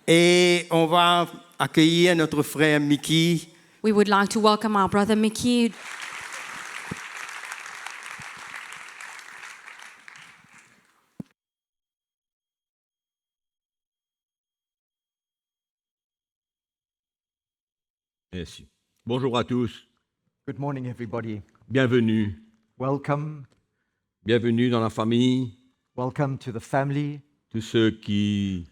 Et on va accueillir notre frère Mickey. We would like to welcome our brother Mickey. Merci. Bonjour à tous. Good morning, everybody. Bienvenue. Welcome. Bienvenue dans la famille. Welcome to the family. Tous ceux qui,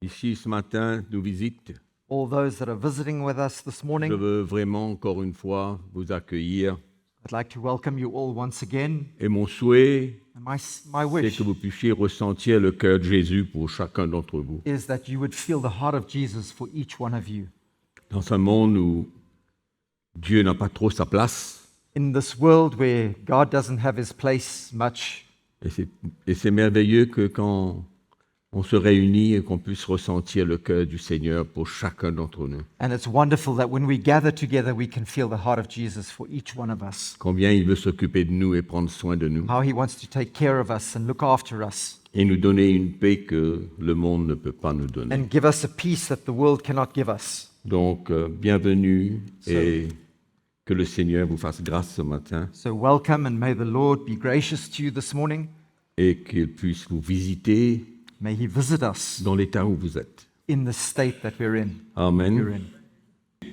ici ce matin, nous visitent. All those that are visiting with us this Je morning. veux vraiment, encore une fois, vous accueillir. I'd like to welcome you all once again. Et mon souhait, And my c'est wish que vous puissiez ressentir le cœur de Jésus pour chacun d'entre vous. is that you would feel the heart of Jesus for each one of you. Dans un monde où Dieu n'a pas trop sa place, In this world where God doesn't have his place much, et c'est merveilleux que quand on se réunit et qu'on puisse ressentir le cœur du Seigneur pour chacun d'entre nous. and it's wonderful that when we gather together, we can feel the heart of Jesus for each one of us. Combien il veut s'occuper de nous et prendre soin de nous. How he wants to take care of us and look after us Et nous donner une paix que le monde ne peut pas nous donner. and give us a peace that the world cannot give us. Donc, bienvenue et que le Seigneur vous fasse grâce ce matin So welcome, and may the Lord be gracious to you this morning. et qu'il puisse vous visiter May he visit us dans l'état où vous êtes. in the state that we're in. Amen.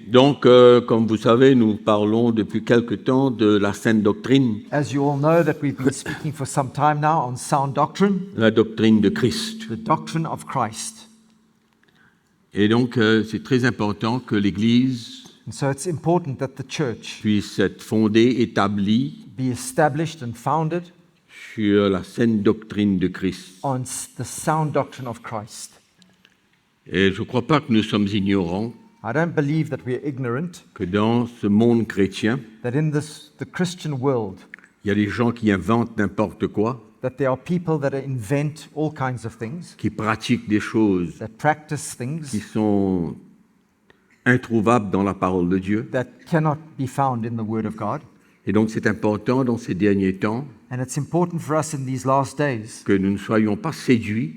Donc, comme vous savez, nous parlons depuis quelque temps de la sainte doctrine, As you all know, that we've been speaking for some time now on sound doctrine, la doctrine de Christ. the doctrine of Christ. Et donc, c'est très important que l'Église And so it's important that the church puisse être fondée, établie be established and founded sur la sainte doctrine de Christ. on the sound doctrine of Christ. Et je ne crois pas que nous sommes ignorants I don't believe that we're ignorant, que dans ce monde chrétien, that in the Christian world, il y a des gens qui inventent n'importe quoi, that there are people that invent all kinds of things, qui pratiquent des choses that practice qui things sont introuvables dans la parole de Dieu. that cannot be found in the Word of God. Et donc c'est important dans ces derniers temps And it's important for us in these last days que nous ne soyons pas séduits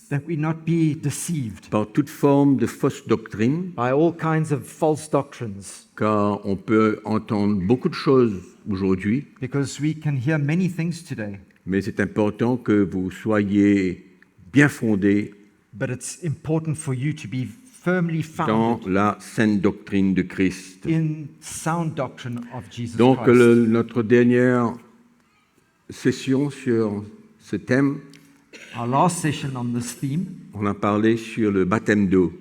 that we not be deceived par toute forme de fausse doctrine, by all kinds of false doctrines, car on peut entendre beaucoup de choses aujourd'hui, because we can hear many things today, mais c'est important que vous soyez bien fondés but it's important for you to be firmly dans founded la sainte doctrine de Christ. in sound doctrine of Jesus Donc Christ. notre dernière session sur ce thème, Our last session on this theme, on a parlé sur le baptême d'eau.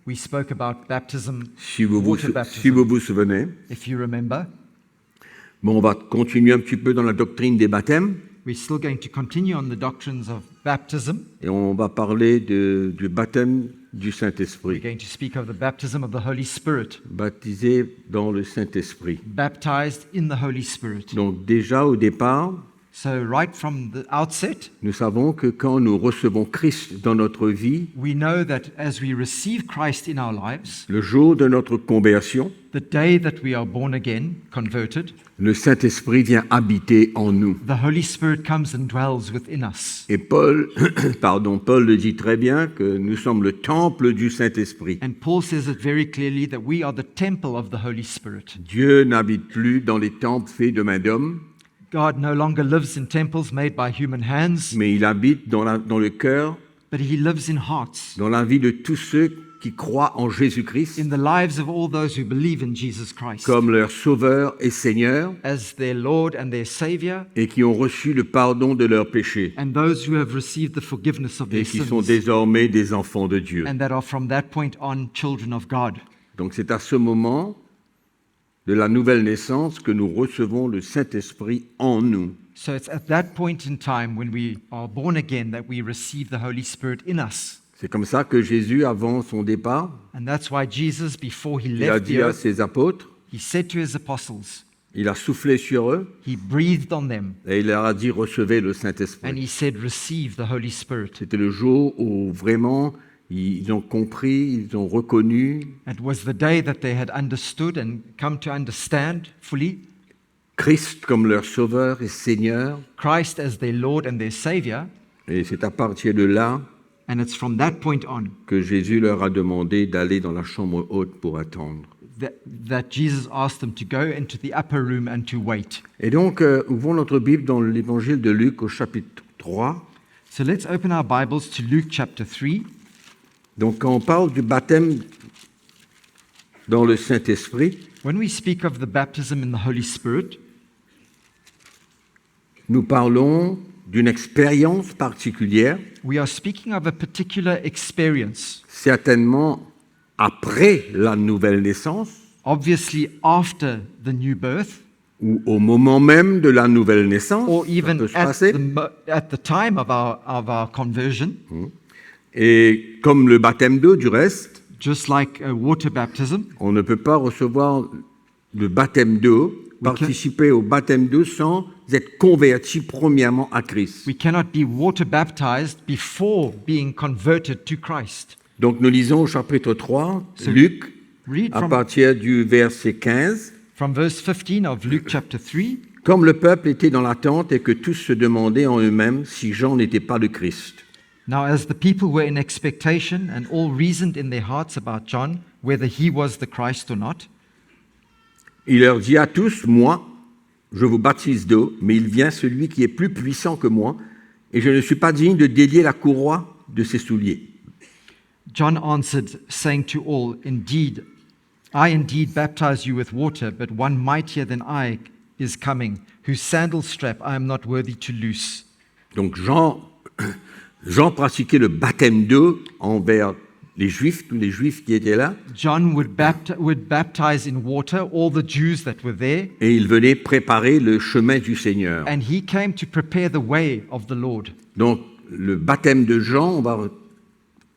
we spoke about baptism, Si vous water vous baptism, souvenez. if you remember. Bon, on va continuer un petit peu dans la doctrine des baptêmes We're still going to continue on the doctrines of baptism. et on va parler du baptême du We're Saint-Esprit, going to speak of the baptism of the Holy Spirit, baptisé dans le Saint-Esprit. baptized in the Holy Spirit. Donc déjà au départ, So right from the outset, nous savons que quand nous recevons Christ dans notre vie, we know that as we receive Christ in our lives, le jour de notre conversion, the day that we are born again, converted, le Saint-Esprit vient habiter en nous. the Holy Spirit comes and dwells within us. Et Paul le dit très bien que nous sommes le temple du Saint-Esprit. And Paul says it very clearly that we are the temple of the Holy Spirit. Dieu n'habite plus dans les temples faits de main d'homme, God no longer lives in temples made by human hands, mais il habite dans le cœur, but he lives in hearts, dans la vie de tous ceux qui croient en Jésus-Christ in the lives of all those who believe in Jesus Christ comme leur Sauveur et Seigneur as their Lord and their Savior, et qui ont reçu le pardon de leurs péchés and those who have received the forgiveness of et their qui sont sins, désormais des enfants de Dieu. and that are from that point on children of God. Donc c'est à ce moment de la nouvelle naissance que nous recevons le Saint-Esprit en nous. So it's at that point in time when we are born again that we receive the Holy Spirit in us. C'est comme ça que Jésus, avant son départ, And that's why Jesus, before he il a left dit the à earth, ses apôtres, he said to his apostles, il a soufflé sur eux he breathed on them, et il leur a dit recevez le and Saint-Esprit. he said, receive the Holy Spirit. C'était le jour où vraiment ils ont compris, ils ont reconnu It was the day that they had understood and come to understand fully Christ comme leur Sauveur et Seigneur. Christ as their Lord and their Savior. Et c'est à partir de là And it's from that point on que Jésus leur a demandé d'aller dans la chambre haute pour attendre. that Jesus asked them to go into the upper room and to wait. Et donc, ouvrons notre Bible dans l'évangile de Luc au chapitre 3. So let's open our Bibles to Luke chapter 3. Donc, quand on parle du baptême dans le Saint-Esprit, When we speak of the baptism in the Holy Spirit, nous parlons d'une expérience particulière, we are speaking of a particular experience, certainement après la nouvelle naissance obviously after the new birth, ou au moment même de la nouvelle naissance, or ça even peut se at passer. at the time of our conversion, Et comme le baptême d'eau, du reste, just like a water baptism. on ne peut pas recevoir le baptême d'eau, participer au baptême d'eau sans être converti premièrement à Christ. We cannot be water baptized before being converted to Christ. Donc nous lisons au chapitre 3, So, Luc, Read à partir du verset 15. from verse 15 of Luke chapter 3. Comme le peuple était dans l'attente et que tous se demandaient en eux-mêmes si Jean n'était pas le Christ. Now, as the people were in expectation and all reasoned in their hearts about John, whether he was the Christ or not, Il leur dit à tous, moi, je vous baptise d'eau, mais il vient celui qui est plus puissant que moi, et je ne suis pas digne de délier la courroie de ses souliers. John answered, saying to all, I indeed baptize you with water, but one mightier than I is coming, whose sandal strap I am not worthy to loose. Donc Jean pratiquait le baptême d'eau envers les Juifs, tous les Juifs qui étaient là, John would baptize in water all the Jews that were there, et il venait préparer le chemin du Seigneur. and he came to prepare the way of the Lord. Donc le baptême de Jean, on va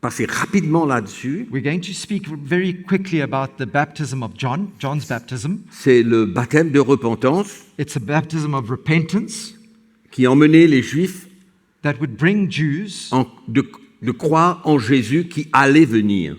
passer rapidement là-dessus, We're going to speak very quickly about the baptism of John, John's baptism. c'est le baptême de repentance It's a baptism of repentance qui emmenait les Juifs that would bring Jews de croire en Jésus qui allait venir.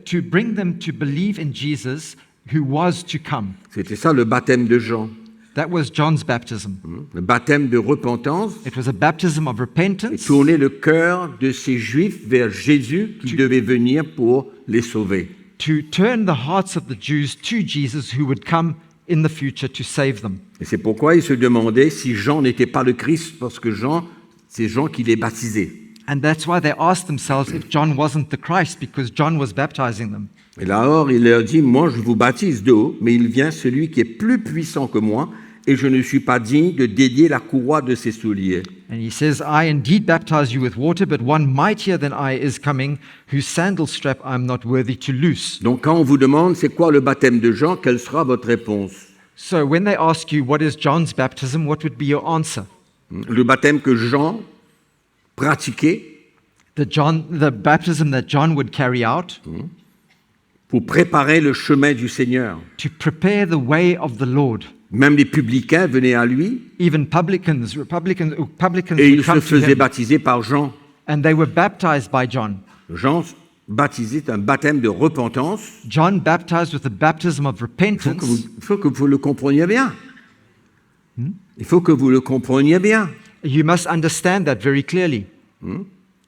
to bring them to believe in Jesus who was to come. C'était ça le baptême de Jean, That was John's baptism. le baptême de repentance, It was a baptism of et repentance tourner le cœur de ces Juifs vers Jésus qui devait venir pour les sauver. to turn the hearts of the Jews to Jesus who would come in the future to save them. Et c'est pourquoi ils se demandaient si Jean n'était pas le Christ, parce que Jean, c'est Jean qui les baptisait. And that's why they asked themselves if John wasn't the Christ, because John was baptizing them. Et là, alors, il leur dit, moi, je vous baptise d'eau, mais il vient celui qui est plus puissant que moi, et je ne suis pas digne de délier la courroie de ses souliers. And he says, I indeed baptize you with water, but one mightier than I is coming, whose sandal strap I am not worthy to loose. Donc, quand on vous demande c'est quoi le baptême de Jean, quelle sera votre réponse? So when they ask you, what is John's baptism, what would be your answer? Le baptême que Jean pratiquait The baptism that John would carry out pour préparer le chemin du Seigneur. to prepare the way of the Lord. Même les publicains venaient à lui Even publicans et would ils se come to faisaient him, baptiser par Jean. and they were baptized by John. Jean baptisait un baptême de repentance. John baptized with the baptism of Il repentance. faut que vous le compreniez bien. Il faut que vous le compreniez bien. You must understand that very clearly.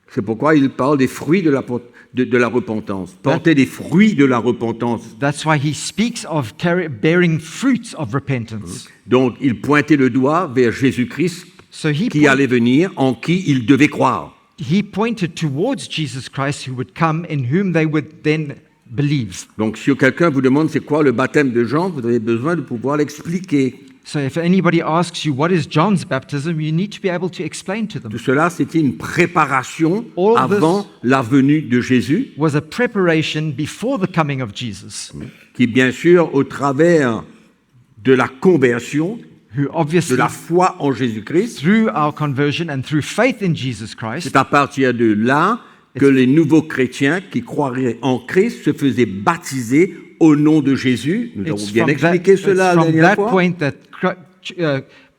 C'est pourquoi il parle des fruits de la repentance. Porter des fruits de la repentance. That's why he speaks of bearing fruits of repentance. Donc, il pointait le doigt vers Jésus-Christ So qui allait venir, en qui il devait croire. he pointed towards Jesus Christ who would come, in whom they would then believe. Donc, si quelqu'un vous demande c'est quoi le baptême de Jean, vous avez besoin de pouvoir l'expliquer. So if anybody asks you what is John's baptism, you need to be able to explain to them. Tout cela, c'était une préparation All avant la venue de Jésus, Was a preparation before the coming of Jesus, qui, bien sûr, au travers de la conversion, who de obviously la foi en Jésus-Christ, through our conversion and through faith in Jesus Christ, c'est à partir de là que les nouveaux chrétiens qui croiraient en Christ se faisaient baptiser au nom de Jésus. Nous avons bien expliqué cela la from dernière that fois. point that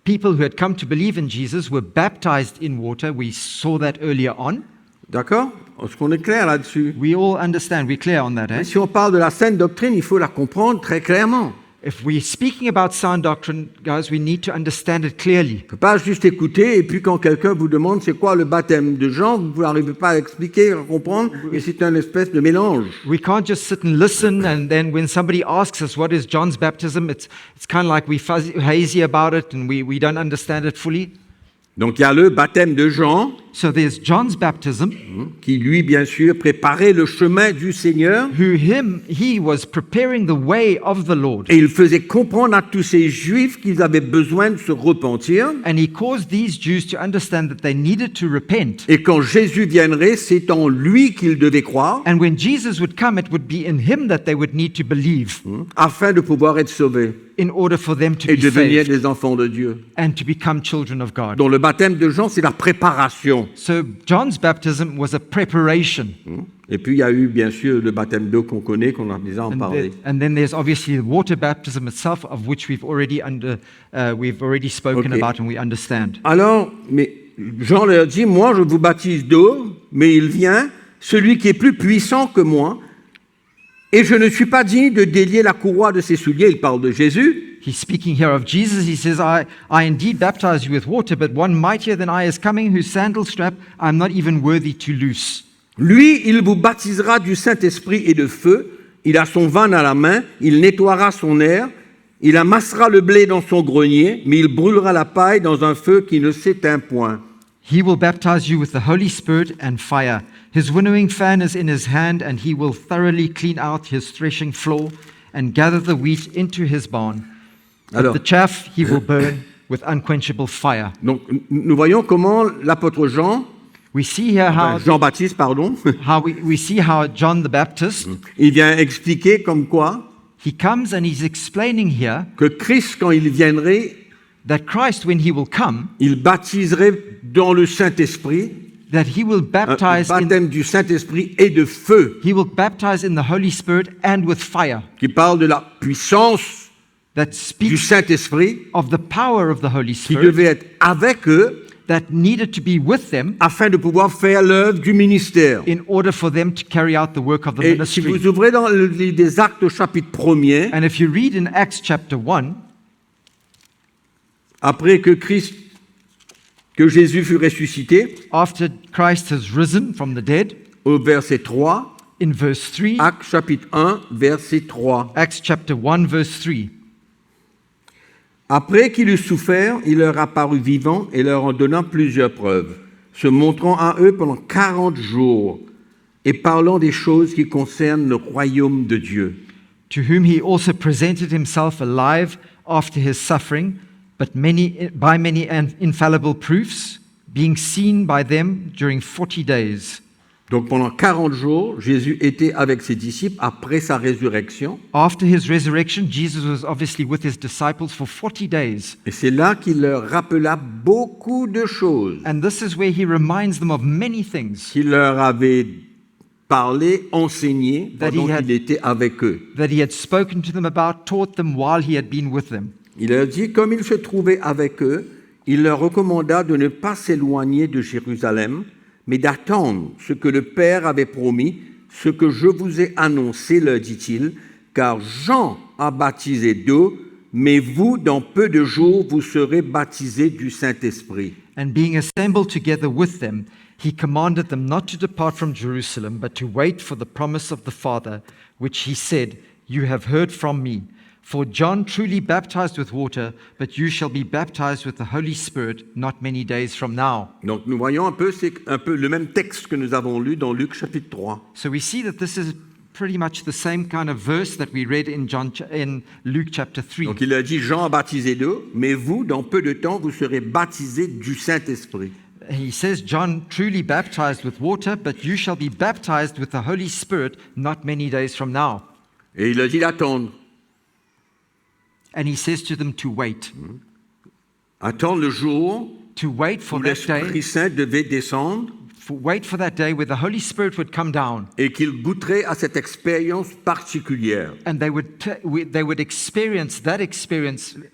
people who had come to believe in Jesus were baptized in water. We saw that earlier on. D'accord? Est-ce qu'on est clair là-dessus? We all understand. We're clear on that. Eh? Mais si on parle de la saine doctrine, il faut la comprendre très clairement. If we're speaking about sound doctrine, guys, we need to understand it clearly. On ne peut pas juste écouter et puis quand quelqu'un vous demande c'est quoi le baptême de Jean, vous n'arrivez pas à expliquer, à comprendre, et c'est une espèce de mélange. We can't just sit and listen, and then when somebody asks us what is John's baptism, it's kind of like we're hazy about it and we don't understand it fully. Donc il y a le baptême de Jean, So there's John's baptism, qui lui, bien sûr, préparait le chemin du Seigneur, he was preparing the way of the Lord. et il faisait comprendre à tous ces Juifs qu'ils avaient besoin de se repentir, And he caused these Jews to understand that they needed to repent. et quand Jésus viendrait, c'est en lui qu'ils devaient croire, And when Jesus would come, it would be in him that they would need to believe afin de pouvoir être sauvés in order for them to et be devenir saved des enfants de Dieu. and to become children of God. Donc le baptême de Jean, c'est la préparation. So John's baptism was a preparation. Et puis il y a eu, bien sûr, le baptême d'eau qu'on connaît, qu'on a déjà en parlé. And then there's obviously the water baptism itself, of which we've already spoken Okay. about and we understand. Alors, mais Jean leur dit, moi je vous baptise d'eau, mais il vient, celui qui est plus puissant que moi, et je ne suis pas digne de délier la courroie de ses souliers. Il parle de Jésus. He's speaking here of Jesus. He says, I indeed baptize you with water, but one mightier than I is coming, whose sandal strap I'm not even worthy to loose. Lui, il vous baptisera du Saint-Esprit et de feu. Il a son vin à la main, il nettoiera son aire, il amassera le blé dans son grenier, mais il brûlera la paille dans un feu qui ne s'éteint point. He will baptize you with the Holy Spirit and fire. His winnowing fan is in his hand, and he will thoroughly clean out his threshing floor and gather the wheat into his barn. But Alors, the chaff he will burn with unquenchable fire. donc, nous voyons comment l'apôtre Jean, We see here Jean-Baptiste, pardon, we see how John the Baptist, il vient expliquer comme quoi he comes and he's explaining here que Christ, quand il viendrait, that Christ, when he will come, il baptiserait dans le Saint-Esprit, that he will un baptize baptême du Saint-Esprit et de feu, in the Holy Spirit and with fire. qui parle de la puissance That du speaks Saint-Esprit, of the power of the Holy qui Spirit devait être avec eux that needed to be with them afin de pouvoir faire l'œuvre du ministère. in order for them to carry out the work of the Et si ministry. vous ouvrez dans le livre des Actes au chapitre 1er, And if you read in Acts chapter 1, après que Jésus fut ressuscité, after Christ has risen from the dead, au verset 3, in verse 3, Actes chapitre 1, verset 3. Acts chapter 1, verse 3, Après qu'il eut souffert, il leur apparut vivant et leur en donnant plusieurs preuves, se montrant à eux pendant 40 jours et parlant des choses qui concernent le royaume de Dieu. to whom he also presented himself alive after his suffering, but by many infallible proofs, being seen by them during 40 days. Donc pendant 40 jours, Jésus était avec ses disciples après sa résurrection. After his resurrection, Jesus was obviously with his disciples for 40 days. Et c'est là qu'il leur rappela beaucoup de choses And this is where he reminds them of many things qu'il leur avait parlé, enseigné That he pendant had- qu'il était avec eux. that he had spoken to them about, taught them while he had been with them. Il leur dit, comme il se trouvait avec eux, il leur recommanda de ne pas s'éloigner de Jérusalem, mais d'attendre ce que le Père avait promis, ce que je vous ai annoncé, leur dit-il, car Jean a baptisé d'eau, mais vous, dans peu de jours, vous serez baptisés du Saint-Esprit. And being assembled together with them, he commanded them not to depart from Jerusalem, but to wait for the promise of the Father, which he said, You have heard from me. For John truly baptized with water, but you shall be baptized with the Holy Spirit not many days from now. Donc nous voyons c'est un peu le même texte que nous avons lu dans Luc chapitre 3. So we see that this is pretty much the same kind of verse that we read in Luke chapter 3. Donc il a dit, Jean a baptisé d'eau, mais vous, dans peu de temps, vous serez baptisés du Saint-Esprit. He says, John truly baptized with water, but you shall be baptized with the Holy Spirit not many days from now. Et il a dit d'attendre. And he says to them to wait. Attendre le jour To wait où for that day l'Esprit Saint devait descendre wait for that day where the Holy Spirit would come down et qu'ils goûteraient à cette expérience particulière. and they would experience,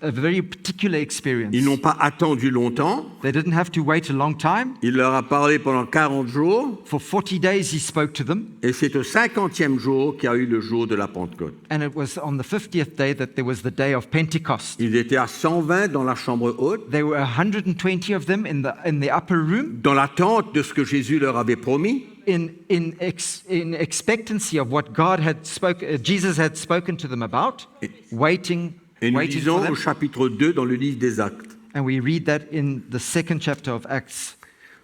a very particular experience. Ils n'ont pas attendu longtemps. They didn't have to wait a long time. Il leur a parlé pendant 40 jours. For 40 days he spoke to them, Et c'est au 50e jour qu'il y a eu le jour de la Pentecôte. and it was on the 50th day that there was the day of Pentecost. Ils étaient à 120 dans la chambre haute, There were 120 of them in the upper room dans l'attente de ce que Jésus leur avait promis. in expectancy of what Jesus had spoken to them about, waiting Et nous for lisons them. au chapitre 2 dans le livre des Actes. And we read that in the second chapter of Acts.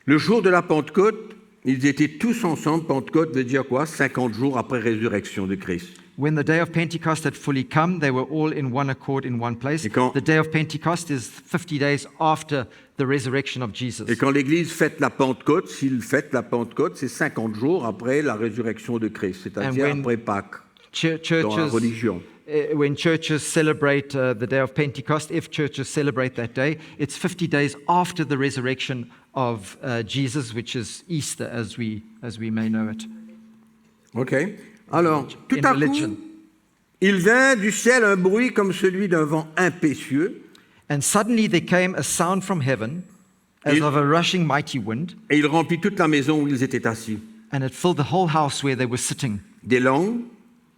Le jour de la Pentecôte, ils étaient tous ensemble. Pentecôte veut dire quoi? 50 jours après résurrection de Christ. When the day of Pentecost had fully come, they were all in one accord in one place. Et quand- The day of Pentecost is 50 days after the resurrection of Jesus. Et quand l'Église fête la Pentecôte, s'il fête la Pentecôte, c'est 50 jours après la résurrection de Christ, c'est-à-dire And when- après Pâques, dans la Churches, religion. when churches celebrate the day of Pentecost, if churches celebrate that day, it's 50 days after the resurrection of Jesus, which is Easter, as we may know it. OK. Alors, tout In à religion. coup, il vint du ciel un bruit comme celui d'un vent impétueux, And suddenly there came a sound from heaven, as Il- of a rushing mighty wind, et il remplit toute la maison où ils étaient assis. and it filled the whole house where they were sitting. Des langues,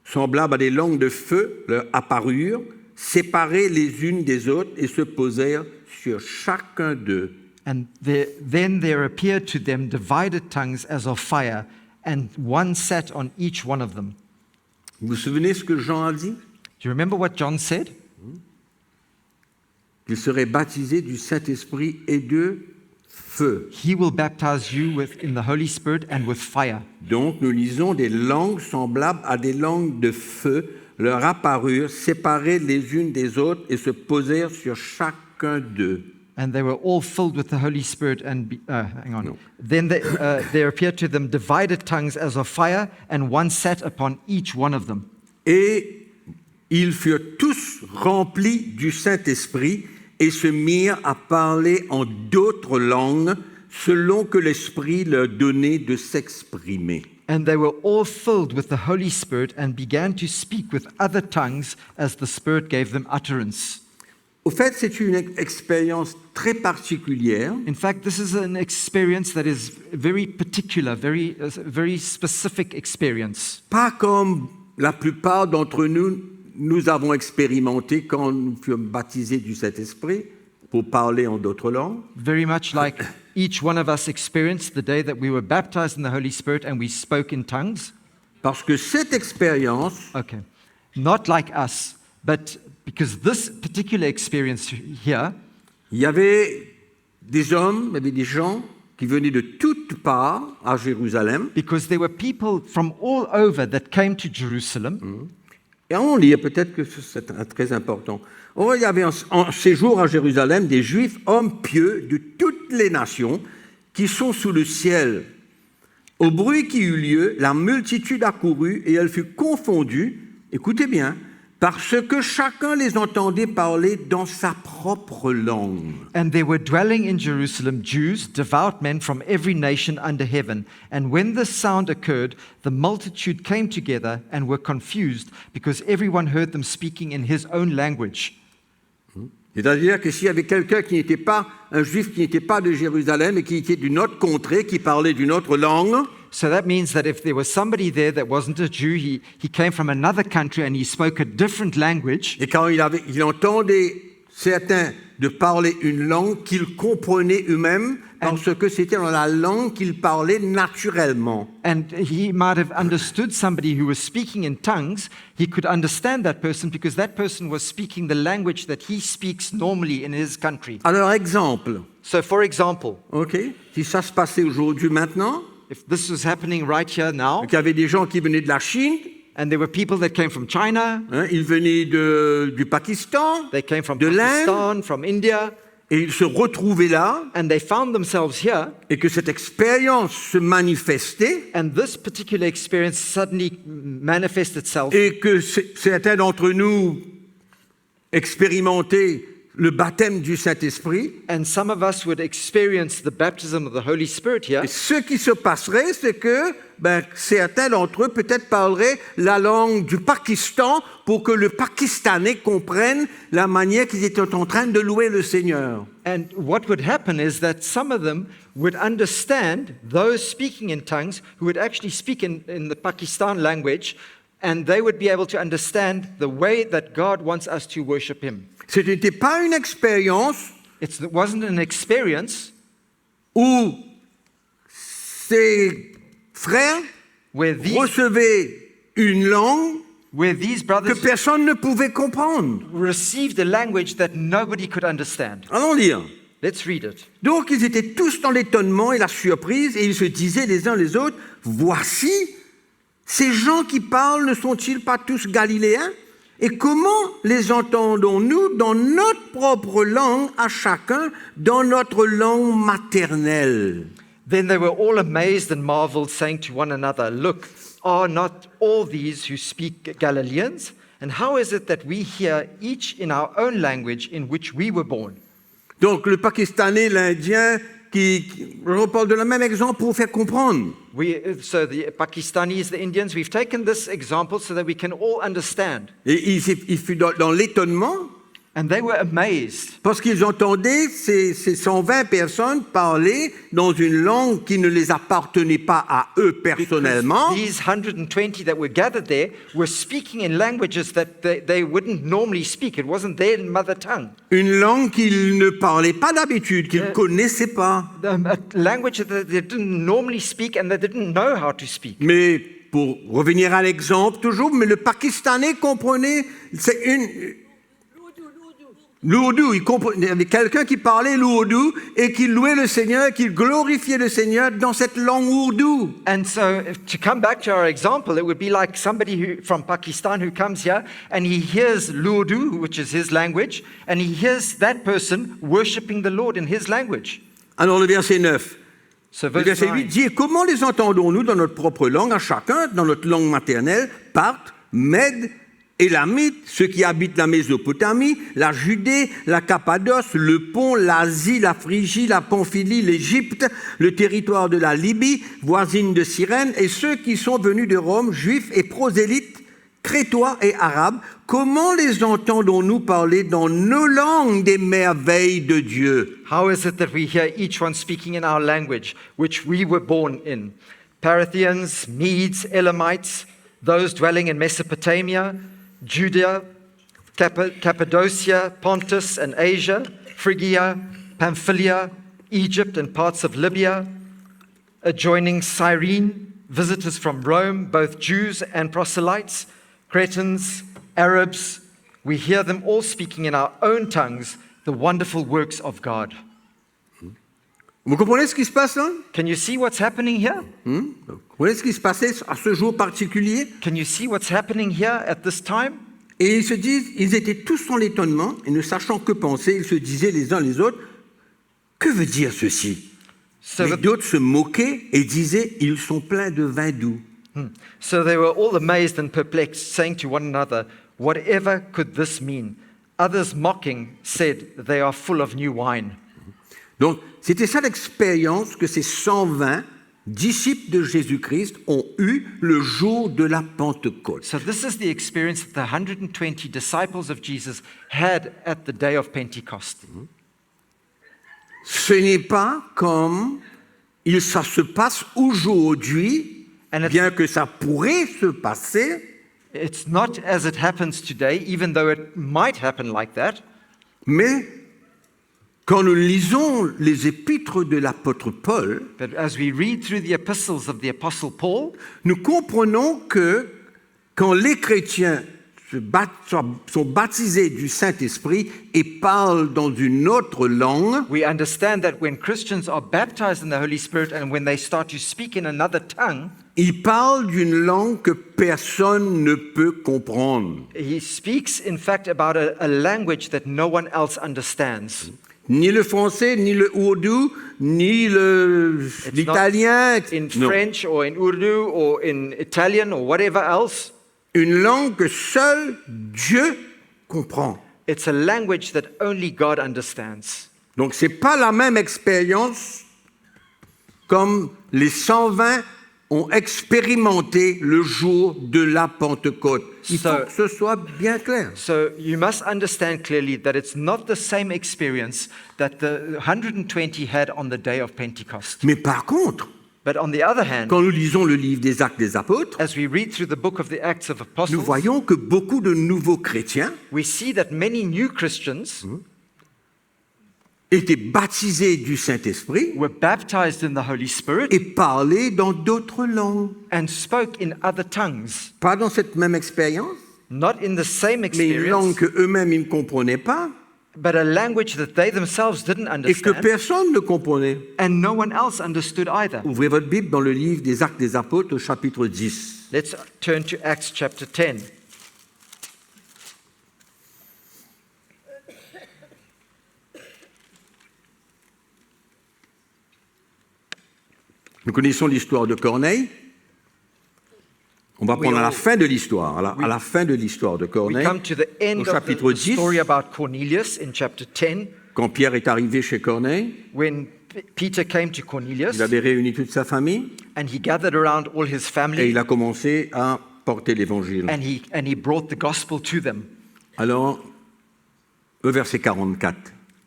semblables à des langues de feu, leur apparurent, séparées les unes des autres, et se posèrent sur chacun d'eux. And then there appeared to them divided tongues as of fire, and one sat on each one of them. Vous vous souvenez ce que Jean a dit? Do you remember what John said? Qu'ils seraient baptisés du Saint-Esprit et de feu. He will baptize you in the Holy Spirit and with fire. Donc nous lisons des langues semblables à des langues de feu leur apparurent, séparées les unes des autres, et se posèrent sur chacun d'eux. And they were all filled with the Holy Spirit hang on. No. Then there appeared to them divided tongues as of fire, and one sat upon each one of them. Et ils furent tous remplis du Saint-Esprit et se mirent à parler en d'autres langues selon que l'Esprit leur donnait de s'exprimer. And they were all filled with the Holy Spirit and began to speak with other tongues as the Spirit gave them utterance. Au fait, c'est une expérience très particulière In fact, this is an experience that is very particular, very specific experience. pas comme la plupart d'entre nous avons expérimenté quand nous fûmes baptisés du Saint-Esprit pour parler en d'autres langues. Very much like each one of us experienced the day that we were baptized in the Holy Spirit and we spoke in tongues. Parce que cette expérience Okay. Not like us, but because this particular experience here, il y avait des hommes, il y avait des gens qui venaient de toutes parts à Jérusalem. because there were people from all over that came to Jerusalem. Et on lit, peut-être que c'est très important. Oh, il y avait en séjour à Jérusalem des Juifs, hommes pieux de toutes les nations qui sont sous le ciel. Au bruit qui eut lieu, la multitude accourut et elle fut confondue, écoutez bien, parce que chacun les entendait parler dans sa propre langue. And there were dwelling in Jerusalem Jews, devout men from every nation under heaven. And when this sound occurred, the multitude came together and were confused because everyone heard them speaking in his own language. C'est-à-dire que s'il y avait quelqu'un qui n'était pas, un juif qui n'était pas de Jérusalem et qui était d'une autre contrée, qui parlait d'une autre langue, So that means that if there was somebody there that wasn't a Jew, he came from another country and he spoke a different language. et quand il entendait certains de parler une langue qu'ils comprenaient eux-mêmes, parce que c'était dans la langue qu'ils parlaient naturellement. And he might have understood somebody who was speaking in tongues. He could understand that person because that person was speaking the language that he speaks normally in his country. Alors, exemple, So, for example, ok, si ça se passait aujourd'hui maintenant, if this was happening right here now, qu'il y avait des gens qui venaient de la Chine, and there were people that came from China, hein, ils venaient du Pakistan, they came from de l'Inde, Pakistan, from India, et ils se retrouvaient là, and they found themselves here, et que cette expérience se manifestait, and this particular experience suddenly manifests itself. et que certains d'entre nous expérimentaient le baptême du Saint-Esprit. and some of us would experience the baptism of the Holy Spirit here. Et ce qui se passerait, c'est que certains d'entre eux peut-être parleraient la langue du Pakistan pour que le Pakistanais comprenne la manière qu'ils étaient en train de louer le Seigneur. And what would happen is that some of them would understand those speaking in tongues who would actually speak in the Pakistan language, and they would be able to understand the way that God wants us to worship Him. Ce n'était pas une expérience It wasn't an experience où ces frères where these recevaient une langue que brothers personne ne pouvait comprendre. received a language that nobody could understand. Allons lire. Let's read it. Donc ils étaient tous dans l'étonnement et la surprise et ils se disaient les uns les autres, voici, ces gens qui parlent ne sont-ils pas tous galiléens? Et comment les entendons-nous dans notre propre langue à chacun, dans notre langue maternelle? Then they were all amazed and marveled, saying to one another, Look, are not all these who speak Galileans? And how is it that we hear each in our own language in which we were born? Donc le Pakistanais, l'Indien, je reparle de le même exemple pour vous faire comprendre. So the Pakistanis, the Indians, we've taken this example so that we can all understand. Et il fut dans l'étonnement And they were amazed parce qu'ils entendaient ces 120 personnes parler dans une langue qui ne les appartenait pas à eux personnellement. because these 120 that were gathered there were speaking in languages that they wouldn't normally speak. It wasn't their mother tongue. Une langue qu'ils ne parlaient pas d'habitude, qu'ils ne connaissaient pas. A language that they didn't normally speak and they didn't know how to speak. Mais pour revenir à l'exemple toujours, mais le Pakistanais comprenait, c'est l'ourdou, il y avait quelqu'un qui parlait l'ourdou et qui louait le Seigneur, qui glorifiait le Seigneur dans cette langue ourdou. And so, to come back to our example, it would be like somebody from Pakistan who comes here and he hears Urdu, which is his language, and he hears that person worshiping the Lord in his language. Alors le verset 9. So Le verse verset 8 9. dit, « Comment les entendons-nous dans notre propre langue, à chacun, dans notre langue maternelle, Parthes, Mèdes, Élamites, ceux qui habitent la Mésopotamie, la Judée, la Cappadoce, le Pont, l'Asie, la Phrygie, la Pamphylie, l'Égypte, le territoire de la Libye, voisine de Cyrène, et ceux qui sont venus de Rome, juifs et prosélytes, crétois et arabes, comment les entendons-nous parler dans nos langues des merveilles de Dieu ?» How is it that we hear each one speaking in our language, which we were born in? Parthians, Medes, Elamites, those dwelling in Mesopotamia, Judea, Cappadocia, Pontus and Asia, Phrygia, Pamphylia, Egypt and parts of Libya, adjoining Cyrene, visitors from Rome, both Jews and proselytes, Cretans, Arabs, we hear them all speaking in our own tongues the wonderful works of God. Vous comprenez ce qui se passe là? Can you see what's happening here? Vous comprenez ce qui se passait à ce jour particulier? Can you see what's happening here at this time? Et ils se disent, ils étaient tous dans l'étonnement, et ne sachant que penser, ils se disaient les uns les autres, que veut dire ceci? So, Mais d'autres se moquaient et disaient, ils sont pleins de vin doux. so they were all amazed and perplexed, saying to one another, whatever could this mean? Others mocking said, they are full of new wine. Donc, c'était ça l'expérience que ces 120 disciples de Jésus-Christ ont eu le jour de la Pentecôte. So this is the experience that the 120 disciples of Jesus had at the day of Pentecost. Ce n'est pas comme ça se passe aujourd'hui, And it's- bien que ça pourrait se passer, It's not as it happens today, even though it might happen like that. mais quand nous lisons les épîtres de l'apôtre Paul, But as we read through the epistles of the Apostle Paul, nous comprenons que quand les chrétiens sont baptisés du Saint-Esprit et parlent dans une autre langue, we understand that when Christians are baptized in the Holy Spirit and when they start to speak in another tongue, ils parlent d'une langue que personne ne peut comprendre. he speaks, in fact, about a language that no one else understands. Ni le français, ni le ourdou, ni l'italien. In Non. French or in Urdu or in Italian or whatever else. Une langue que seul Dieu comprend. It's a language that only God understands. Donc ce n'est pas la même expérience comme les 120 ont expérimenté le jour de la Pentecôte. Il faut que ce soit bien clair. So you must understand clearly that it's not the same experience that the 120 had on the day of Pentecost. Mais par contre, But on the other hand, quand nous lisons le livre des Actes des Apôtres, as we read through the book of the Acts of nous Apostles, voyons que beaucoup de nouveaux chrétiens we see that many new Christians étaient baptisés du Saint-Esprit were baptized in the Holy Spirit et parlaient dans d'autres langues. and spoke in other tongues. Pas dans cette même expérience, Not in the same mais une langue experience, qu'eux-mêmes ils ne comprenaient pas but a language that they themselves didn't et que understand personne ne comprenait. and no one else understood either. Ouvrez votre Bible dans le livre des Actes des Apôtres au chapitre 10. Let's turn to Acts chapter 10. Nous connaissons l'histoire de Corneille. On va prendre à la fin de l'histoire, à la fin de l'histoire de We Corneille, come to the end au of chapitre the 10, story about Cornelius in chapter 10. quand Pierre est arrivé chez Corneille. When Peter came to Cornelius Il avait réuni toute sa famille and he gathered around all his et family il a commencé à porter l'évangile. and he brought the gospel to them. Alors, au verset 44.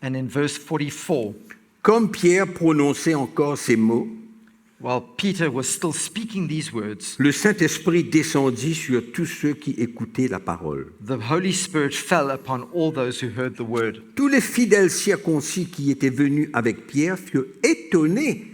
And in verse 44, Comme Pierre prononçait encore ces mots, while Peter was still speaking these words, le Saint-Esprit descendit sur tous ceux qui écoutaient la parole. the Holy Spirit fell upon all those who heard the word. Tous les fidèles circoncis qui étaient venus avec Pierre furent étonnés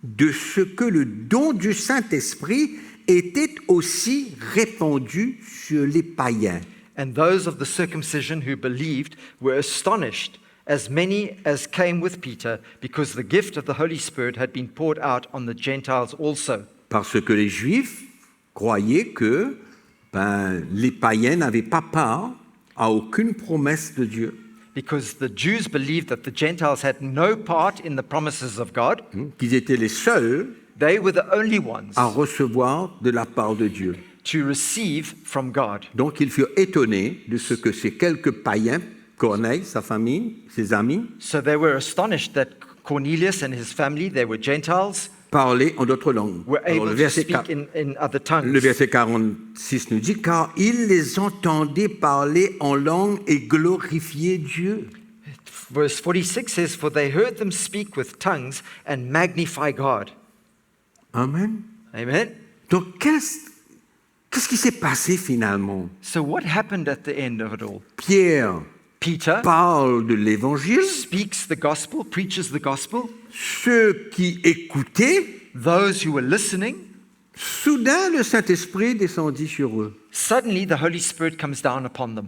de ce que le don du Saint-Esprit était aussi répandu sur les païens. And those of the circumcision who believed were astonished, as many as came with Peter, because the gift of the Holy Spirit had been poured out on the Gentiles also. Parce que les Juifs croyaient que les païens n'avaient pas part à aucune promesse de Dieu, Because the Jews believed that the Gentiles had no part in the promises of God. qu'ils étaient les seuls They were the only ones à recevoir de la part de Dieu. to receive from God. Donc ils furent étonnés de ce que ces quelques païens, Corneille, sa famille, ses amis, So they were astonished that Cornelius and his family, they were Gentiles, parlaient en d'autres langues. were Alors, able to speak in other le tongues. verset 46 nous dit, car ils les entendaient parler en langue et glorifier Dieu. Verse 46 says, For they heard them speak with tongues and magnify God. Amen. Amen. Donc qu'est-ce qui s'est passé finalement? So what happened at the end of it all? Pierre Peter parle de l'évangile. speaks the gospel, preaches the gospel. Ceux qui écoutaient, Those who were listening, soudain le Saint-Esprit descendit sur eux. suddenly the Holy Spirit comes down upon them.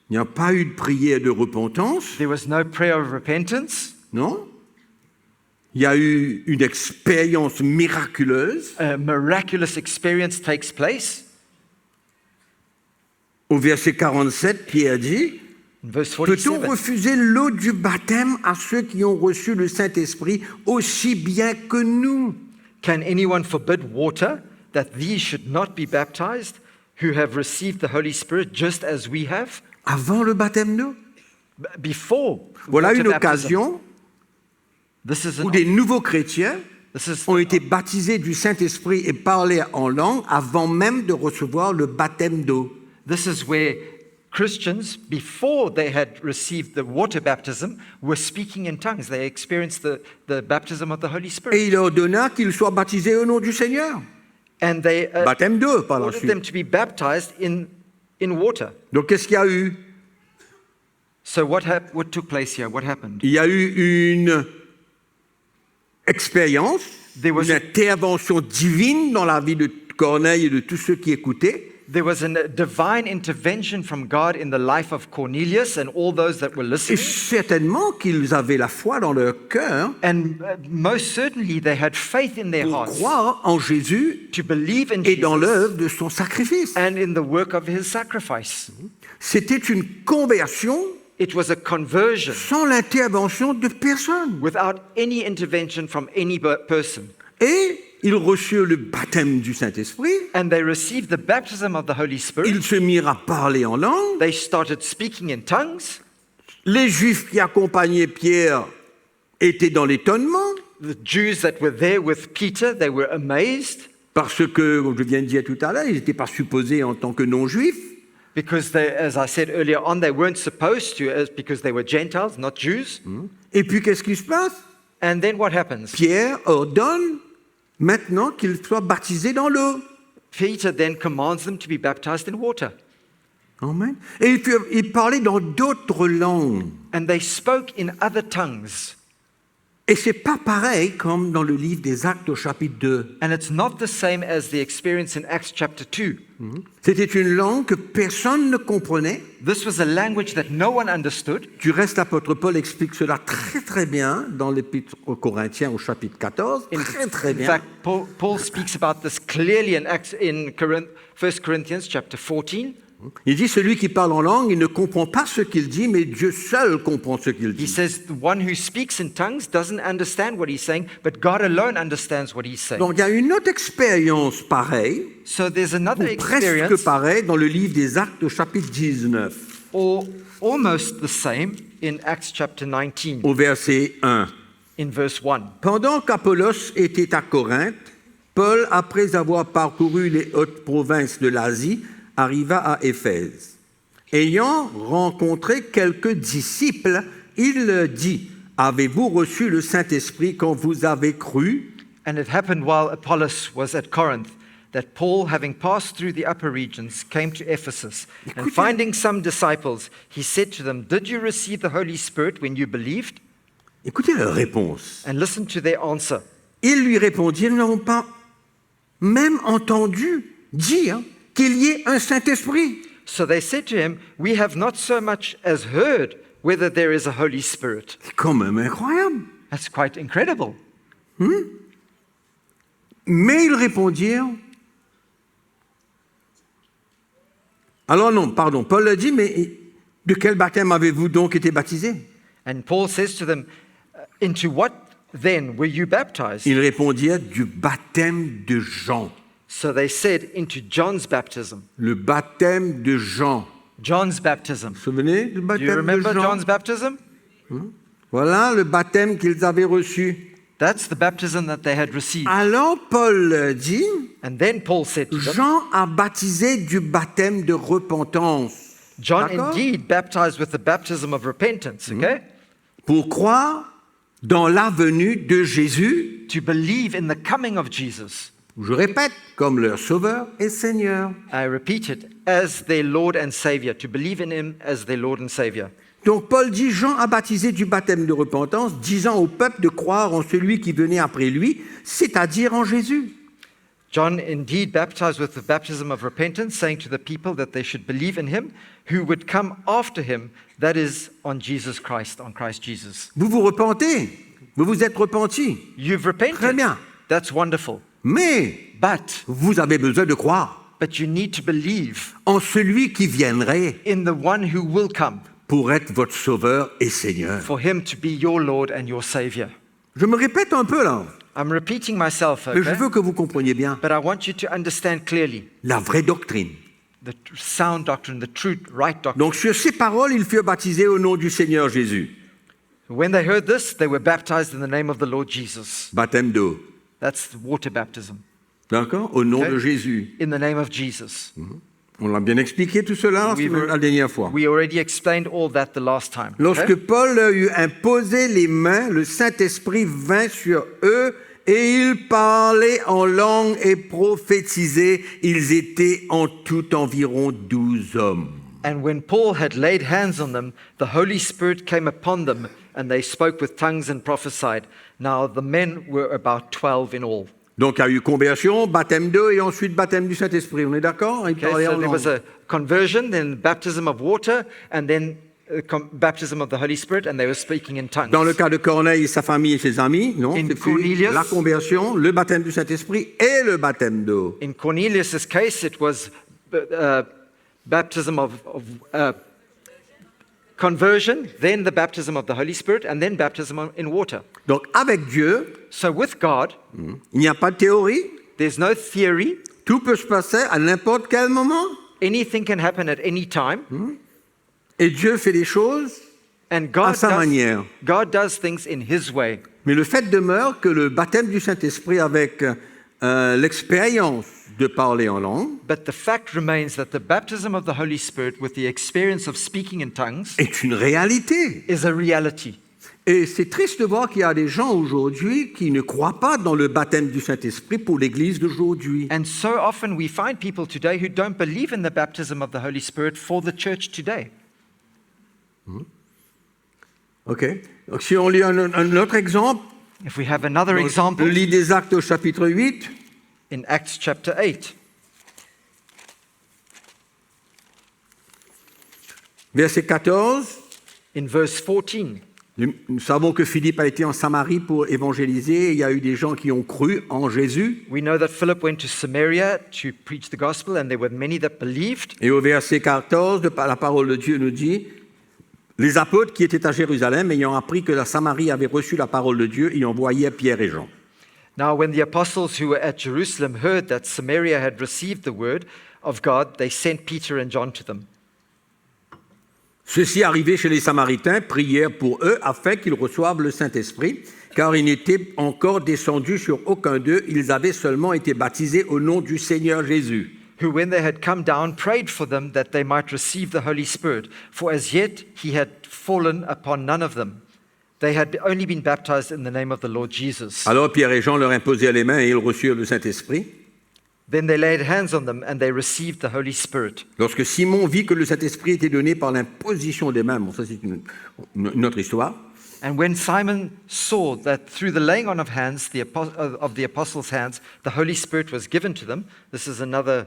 Il n'y a pas eu de prière de repentance, There was no prayer of repentance. non? Il y a eu une expérience miraculeuse. A miraculous experience takes place. Au verset 47, Pierre dit, In verse peut-on 47, refuser l'eau du baptême à ceux qui ont reçu le Saint-Esprit aussi bien que nous? Can anyone forbid water that these should not be baptized who have received the Holy Spirit just as we have? Avant le baptême d'eau? Before Voilà water une baptism. occasion This is où an, des nouveaux chrétiens this is ont été baptisés du Saint-Esprit et parlaient en langue avant même de recevoir le baptême d'eau. This is where Christians, before they had received the water baptism, were speaking in tongues. They experienced the baptism of the Holy Et Spirit. il ordonna qu'ils soient baptisés au nom du Seigneur. And they Baptême d'eau par la ordered them suite. to be baptized in water. Donc qu'est-ce qu'il y a eu? So what took place here? What happened? Il y a eu une expérience, There was une intervention divine dans la vie de Corneille et de tous ceux qui écoutaient. There was a divine intervention from God in the life of Cornelius and all those that were Et listening. certainement qu'ils avaient la foi dans leur cœur And most certainly they had faith in their pour hearts croire en Jésus to believe in et dans Jesus l'œuvre de son sacrifice. and in the work of his sacrifice. C'était une conversion It was a conversion sans l'intervention de personne. without any intervention from any person. Et ils reçurent le baptême du Saint-Esprit. And they received the baptism of the Holy Spirit. Ils se mirent à parler en langue. They started speaking in tongues. Les Juifs qui accompagnaient Pierre étaient dans l'étonnement, The Jews that were there with Peter, they were amazed parce que, comme je viens de dire tout à l'heure, ils n'étaient pas supposés en tant que non-juifs. because they, as I said earlier on, they weren't supposed to because they were Gentiles, not Jews. Et puis, qu'est-ce qui se passe? And then what happens? Pierre ordonne maintenant qu'ils soient baptisés dans l'eau. Peter then commands them to be baptized in water. Amen. Et ils parlaient dans d'autres langues. And they spoke in other tongues. Et c'est pas pareil comme dans le livre des Actes au chapitre 2. And it's not the same as the experience in Acts chapter 2. C'était une langue que personne ne comprenait. This was a language that no one understood. Du reste, l'apôtre Paul explique cela très très bien dans l'épître aux Corinthiens au chapitre 14. Très très In bien. fact, Paul speaks about this clearly in 1 Corinthians chapter 14. Il dit, celui qui parle en langue, il ne comprend pas ce qu'il dit, mais Dieu seul comprend ce qu'il He dit. says the one who speaks in tongues doesn't understand what he's saying, but God alone understands what he's saying. Donc il y a une autre expérience pareille, So there's another ou presque experience, pareille, dans le livre des Actes au chapitre 19, or almost the same, in Acts chapter 19, au verset 1. in verse 1. Pendant qu'Apollos était à Corinthe, Paul, après avoir parcouru les hautes provinces de l'Asie, arriva à Éphèse. Ayant rencontré quelques disciples, il dit, « Avez-vous reçu le Saint-Esprit quand vous avez cru ?» And it happened while Apollos was at Corinth that Paul, having passed through the upper regions, came to Ephesus. And finding some disciples, he said to them, Did you receive the Holy Spirit when you believed? Écoutez leur réponse. And listen to their answer. Ils lui répondirent, « Nous n'avons pas même entendu dire qu'il y ait un Saint-Esprit. » So they said to him, We have not so much as heard whether there is a Holy Spirit. C'est quand même incroyable. That's quite incredible. Mais ils répondirent. Alors non, pardon, Paul a dit, mais de quel baptême avez-vous donc été baptisés? And Paul says to them, Into what then were you baptized? Ils répondirent du baptême de Jean. So they said, Into John's baptism. Le baptême de Jean. John's baptism. Vous vous souvenez du Do you baptême de remember Jean? John's baptism? Voilà le baptême qu'ils avaient reçu. That's the baptism that they had received. Alors Paul dit, And then Paul said to them, Jean a baptisé du baptême de repentance. John D'accord? indeed baptized with the baptism of repentance, okay? Pour croire dans la venue de Jésus, To believe in the coming of Jesus. je répète, comme leur sauveur et Seigneur. I repeat it, as their Lord and Savior. To believe in Him as their Lord and Savior. Donc Paul dit, Jean a baptisé du baptême de repentance, disant au peuple de croire en celui qui venait après lui, c'est-à-dire en Jésus. John indeed baptized with the baptism of repentance, saying to the people that they should believe in Him who would come after Him, that is, on Jesus Christ, on Christ Jesus. Vous vous repentez, vous vous êtes repentis, You've repented. Très bien. That's wonderful. mais But vous avez besoin de croire you need to believe en celui qui viendrait in the one who will come, pour être votre sauveur et Seigneur. for Him to be your Lord and your Savior. Je me répète un peu là, I'm repeating myself, mais je okay? veux que vous compreniez bien But I want you to understand clearly la vraie doctrine. the sound doctrine, the true, right doctrine. Donc sur ces paroles, ils furent baptisés au nom du Seigneur Jésus. When they heard this, they were baptized in the name of the Lord Jesus. Baptême d'eau, That's the water baptism. d'accord? Au nom Okay. de Jésus. In the name of Jesus. On l'a bien expliqué tout cela la dernière fois. We already explained all that the last time. Lorsque okay? Paul eut imposé les mains, le Saint-Esprit vint sur eux et ils parlaient en langue et prophétisaient. Ils étaient en tout environ 12 hommes. And when Paul had laid hands on them, the Holy Spirit came upon them, and they spoke with tongues and prophesied. Now the men were about 12 in all. Donc il y a eu conversion, baptême d'eau et ensuite baptême du Saint-Esprit. On est d'accord? Ils Okay, parlaient en so there was langue. a conversion, then baptism of water, and then baptism of the Holy Spirit, and they were speaking in tongues. Dans le cas de Corneille, sa famille et ses amis, non, In c'est Cornelius- la conversion, le baptême du Saint-Esprit et le baptême d'eau. In Cornelius' case, it was baptism of conversion, then the baptism of the Holy Spirit, and then baptism in water. Donc avec Dieu, So with God, il n'y a pas de théorie, there's no theory. tout peut se passer à n'importe quel moment. Anything can happen at any time. Et Dieu fait des choses And à sa manière. God does things in His way. Mais le fait demeure que le baptême du Saint-Esprit avec l'expérience de parler en langue But the fact remains that the baptism of the Holy Spirit with the experience of speaking in tongues est une réalité. is a reality. Et c'est triste de voir qu'il y a des gens aujourd'hui qui ne croient pas dans le baptême du Saint-Esprit pour l'Église d'aujourd'hui. And so often we find people today who don't believe in the baptism of the Holy Spirit for the church today. OK? Donc si on lit un autre exemple, If we have another dans example le livre des Actes au chapitre 8, in Acts chapter 8, verset 14, in verse 14, nous savons que Philippe a été en Samarie pour évangéliser. Il y a eu des gens qui ont cru en Jésus. we know that Philip went to Samaria to preach the gospel, and there were many that believed. Et au verset 14, la parole de Dieu nous dit, les apôtres qui étaient à Jérusalem, ayant appris que la Samarie avait reçu la parole de Dieu, y envoyaient Pierre et Jean. Now, when the apostles who were at Jerusalem heard that Samaria had received the word of God, they sent Peter and John to them. Ceux-ci arrivés chez les Samaritains prièrent pour eux afin qu'ils reçoivent le Saint-Esprit, car ils n'étaient encore descendus sur aucun d'eux, ils avaient seulement été baptisés au nom du Seigneur Jésus. Who, when they had come down, prayed for them that they might receive the Holy Spirit. For as yet he had fallen upon none of them. They had only been baptized in the name of the Lord Jesus. Alors Pierre et Jean leur imposèrent les mains et ils reçurent le Saint-Esprit. Then they laid hands on them and they received the Holy Spirit. Lorsque Simon vit que le Saint-Esprit était donné par l'imposition des mains, bon ça c'est une autre histoire, And when Simon saw that through the laying on of hands, of the apostles' hands, the Holy Spirit was given to them, this is another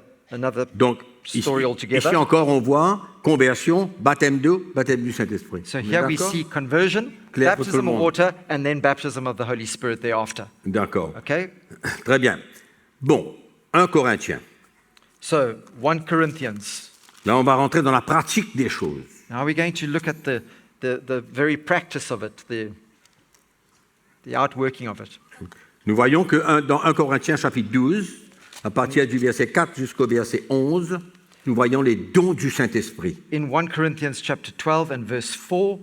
donc story altogether. ici encore on voit conversion, baptême d'eau, baptême du Saint-Esprit. So On est here we d'accord? see conversion, Clair pour tout le baptism of monde. water, and then baptism of the Holy Spirit thereafter. D'accord. Okay? Très bien. Bon, 1 Corinthiens. So, 1 Corinthians. Là, on va rentrer dans la pratique des choses. Now we're going to look at the very practice of it, the outworking of it. Nous voyons que dans 1 Corinthiens chapitre 12, à partir du verset 4 jusqu'au verset 11, nous voyons les dons du Saint-Esprit. In 1 Corinthians chapter 12 and verse 4,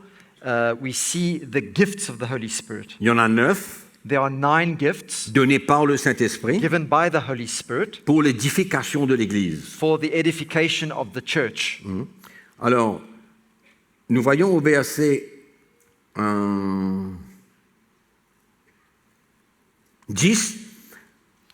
we see the gifts of the Holy Spirit. Il y en a 9 There are 9 gifts donnés par le Saint-Esprit given by the Holy Spirit pour l'édification de l'Église. for the edification of the church. Alors, nous voyons au verset 10,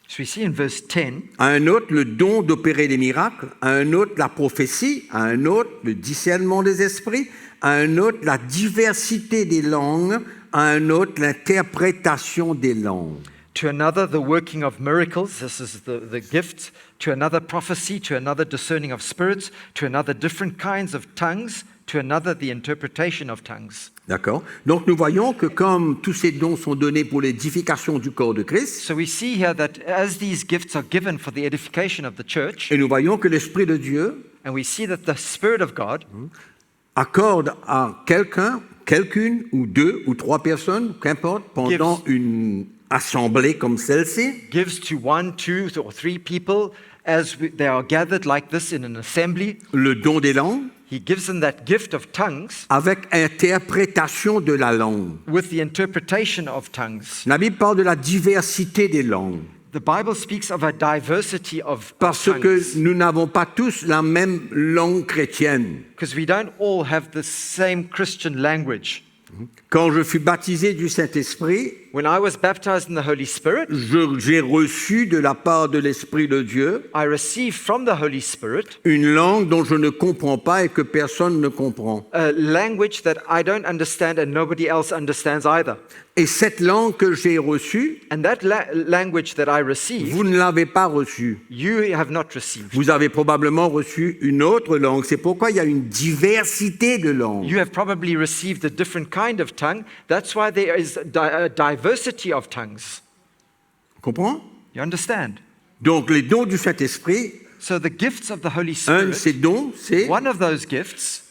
So we see in verse 10, à un autre le don d'opérer des miracles, à un autre la prophétie, à un autre le discernement des esprits, à un autre la diversité des langues, à un autre l'interprétation des langues. to another the working of miracles, this is the gift, to another prophecy, to another discerning of spirits, to another different kinds of tongues, to another the interpretation of tongues. D'accord? Donc nous voyons que comme tous ces dons sont donnés pour l'édification du corps de Christ, So we see here that as these gifts are given for the edification of the church, et nous voyons que l'Esprit de Dieu and we see that the Spirit of God accorde à quelqu'un, quelqu'une ou deux ou trois personnes, qu'importe, pendant une assemblée comme celle-ci, gives to 1, 2, or 3 people as they are gathered like this in an assembly. le don des langues He gives them that gift of tongues avec interprétation de la langue. with the interpretation of tongues. La Bible parle de la diversité des langues The Bible speaks of a diversity of parce tongues que nous n'avons pas tous la même langue chrétienne. because we don't all have the same Christian language. Quand je fus baptisé du Saint-Esprit, When I was baptized in the Holy Spirit, j'ai reçu de la part de l'Esprit de Dieu I received from the Holy Spirit une langue dont je ne comprends pas et que personne ne comprend. a language that I don't understand and nobody else understands either. Et cette langue que j'ai reçue, And that language that I received, vous ne l'avez pas reçue. you have not received. Vous avez probablement reçu une autre langue. C'est pourquoi il y a une diversité de langues. You have probably received a different kind of tongue. That's why there is a diversity of tongues. Comprends? You understand? Donc les dons du Saint-Esprit, So the gifts of the Holy un de Spirit, ces dons, c'est one of those gifts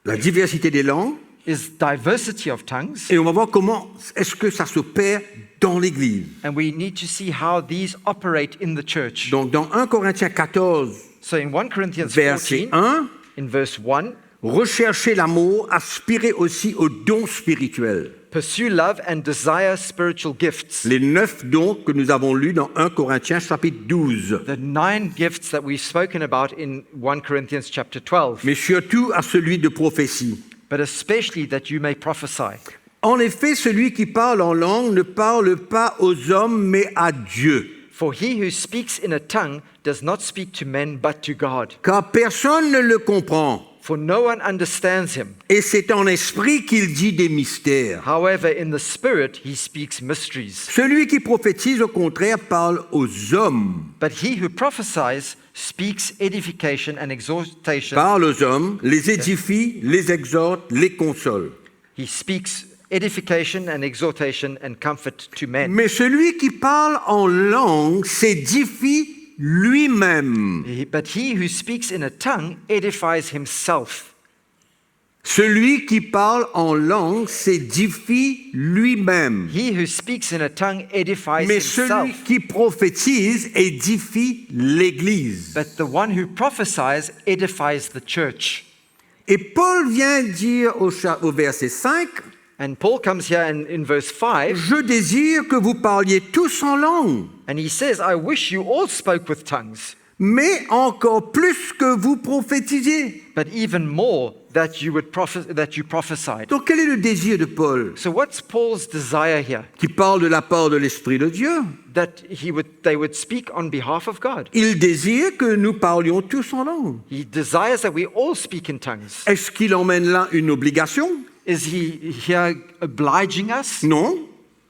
la diversité des langues. is diversity of tongues. Et on va voir comment est-ce que ça s'opère dans l'Église. And we need to see how these operate in the church. Donc dans 1 Corinthiens 14, So in 1 Corinthians verset 14, 1, in verse 1, recherchez l'amour, aspirez aussi aux dons spirituels. Pursue love and desire spiritual gifts. Les 9 dons que nous avons lus dans 1 Corinthiens chapitre 12. The 9 gifts that we've spoken about in 1 Corinthians chapter 12. Mais surtout à celui de prophétie. But especially that you may prophesy. En effet, celui qui parle en langue ne parle pas aux hommes, mais à Dieu. For he who speaks in a tongue does not speak to men but to God. Car personne ne le comprend. For no one understands him. Et c'est en esprit qu'il dit des mystères. However, in the Spirit he speaks mysteries. Celui qui prophétise, au contraire, parle aux hommes. But he who prophesies speaks edification and exhortation. Parle aux hommes, les édifie, les exhorte, les console. He speaks edification and exhortation and comfort to men. Mais celui qui parle en langue s'édifie lui-même. But he who speaks in a tongue edifies himself. Celui qui parle en langue s'édifie lui-même. He who speaks in a tongue edifies Mais celui himself. qui prophétise édifie l'Église. But the one who prophesies edifies the church. Et Paul vient dire au verset 5, And Paul comes here in verse 5, je désire que vous parliez tous en langue, and he says, I wish you all spoke with tongues, mais encore plus que vous prophétisiez. but even more that you prophesied. Donc quel est le désir de Paul, So what's Paul's desire here? qui parle de la part de l'Esprit de Dieu? That they would speak on behalf of God. Il désire que nous parlions tous en langue. He desires that we all speak in tongues. Est-ce qu'il emmène là une obligation? Is he here obliging us? Non.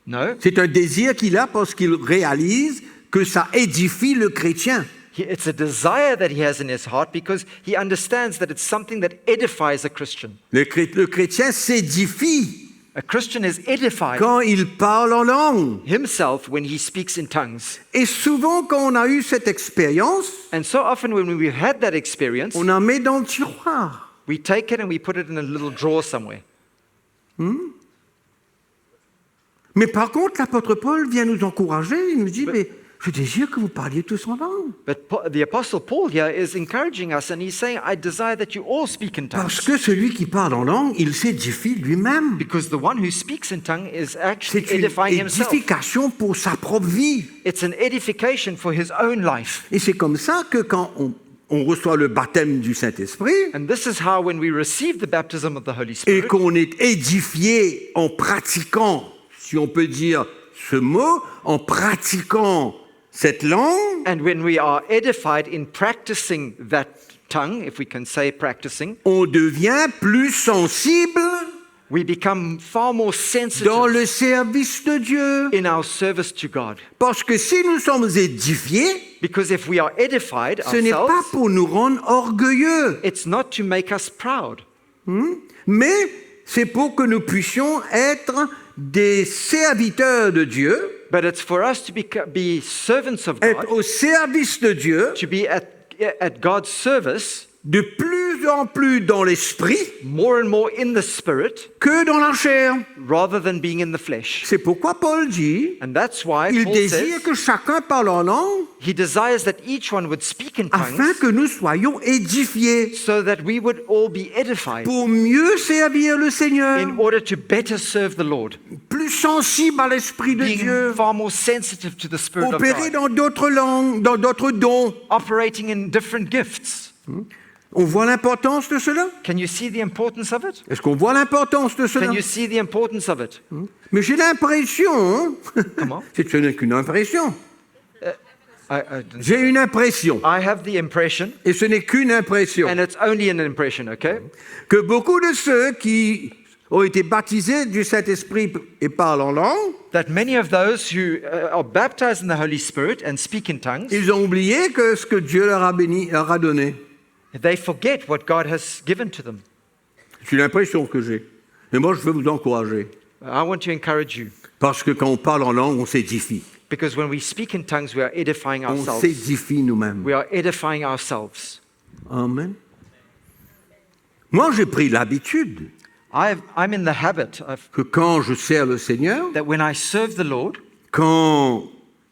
No. C'est un désir qu'il a parce qu'il réalise que ça édifie le chrétien. It's a desire that he has in his heart because he understands that it's something that edifies a Christian. Le chrétien s'édifie A Christian is edified quand il parle en langue. himself when he speaks in tongues. Et souvent, quand on a eu cette expérience, And so often when we've had that experience, on en met dans le tiroir. we take it and we put it in a little drawer somewhere. Mais par contre, l'apôtre Paul vient nous encourager. Il nous dit, mais je désire que vous parliez tous en langue. But the Apostle Paul here is encouraging us and he's saying, I desire that you all speak in Parce tongues. que celui qui parle en langue, il s'édifie lui-même. Because the one who speaks in tongue is actually C'est une edifying himself. édification pour sa propre vie. It's an edification for his own life. Et c'est comme ça que quand on reçoit le baptême du Saint-Esprit And this is how when we receive the baptism of the Holy et Spirit, qu'on est édifié en pratiquant, si on peut dire ce mot, en pratiquant cette langue, and when we are edified in practicing that tongue, if we can say practicing, on devient plus sensible we become far more dans sensitive le service de Dieu. in our service to God. Parce que si nous sommes édifiés, Because if we are edified ce n'est pas ourselves, pour nous rendre orgueilleux, it's not to make us proud, mais c'est pour que nous puissions être des serviteurs de Dieu, but it's for us to be servants of être God, au service de Dieu, to be at God's service de plus en plus dans l'esprit more and more in the Spirit que dans la chair. rather than being in the flesh. C'est pourquoi Paul dit, And that's why il Paul désire says que chacun parle en langue he desires that each one would speak in afin tongues que nous soyons édifiés so that we would all be edified pour mieux servir le Seigneur, in order to better serve the Lord, plus sensible à l'esprit de being Dieu, far more sensitive to the Spirit of opérer God, dans d'autres langues, dans d'autres dons. operating in different gifts. On voit l'importance de cela? Can you see the importance of it? Est-ce qu'on voit l'importance de cela? Can you see the importance of it? Mais j'ai l'impression, Comment? ce n'est qu'une impression, I j'ai une impression, have the impression, et ce n'est qu'une impression, and it's only an impression, okay? que beaucoup de ceux qui ont été baptisés du Saint-Esprit et parlent en langue, That many of those who are baptized in the Holy Spirit and speak in tongues, ils ont oublié que ce que Dieu leur a béni, leur a donné. they forget what God has given to them. C'est l'impression que j'ai. Mais moi, je veux vous encourager. I want to encourage you, Parce que quand on parle en langue, on s'édifie. because when we speak in tongues, we are edifying On ourselves. s'édifie nous-mêmes. We are edifying ourselves. Amen. Moi, j'ai pris l'habitude I'm in the habit of que quand je sers le Seigneur, that when I serve the Lord, quand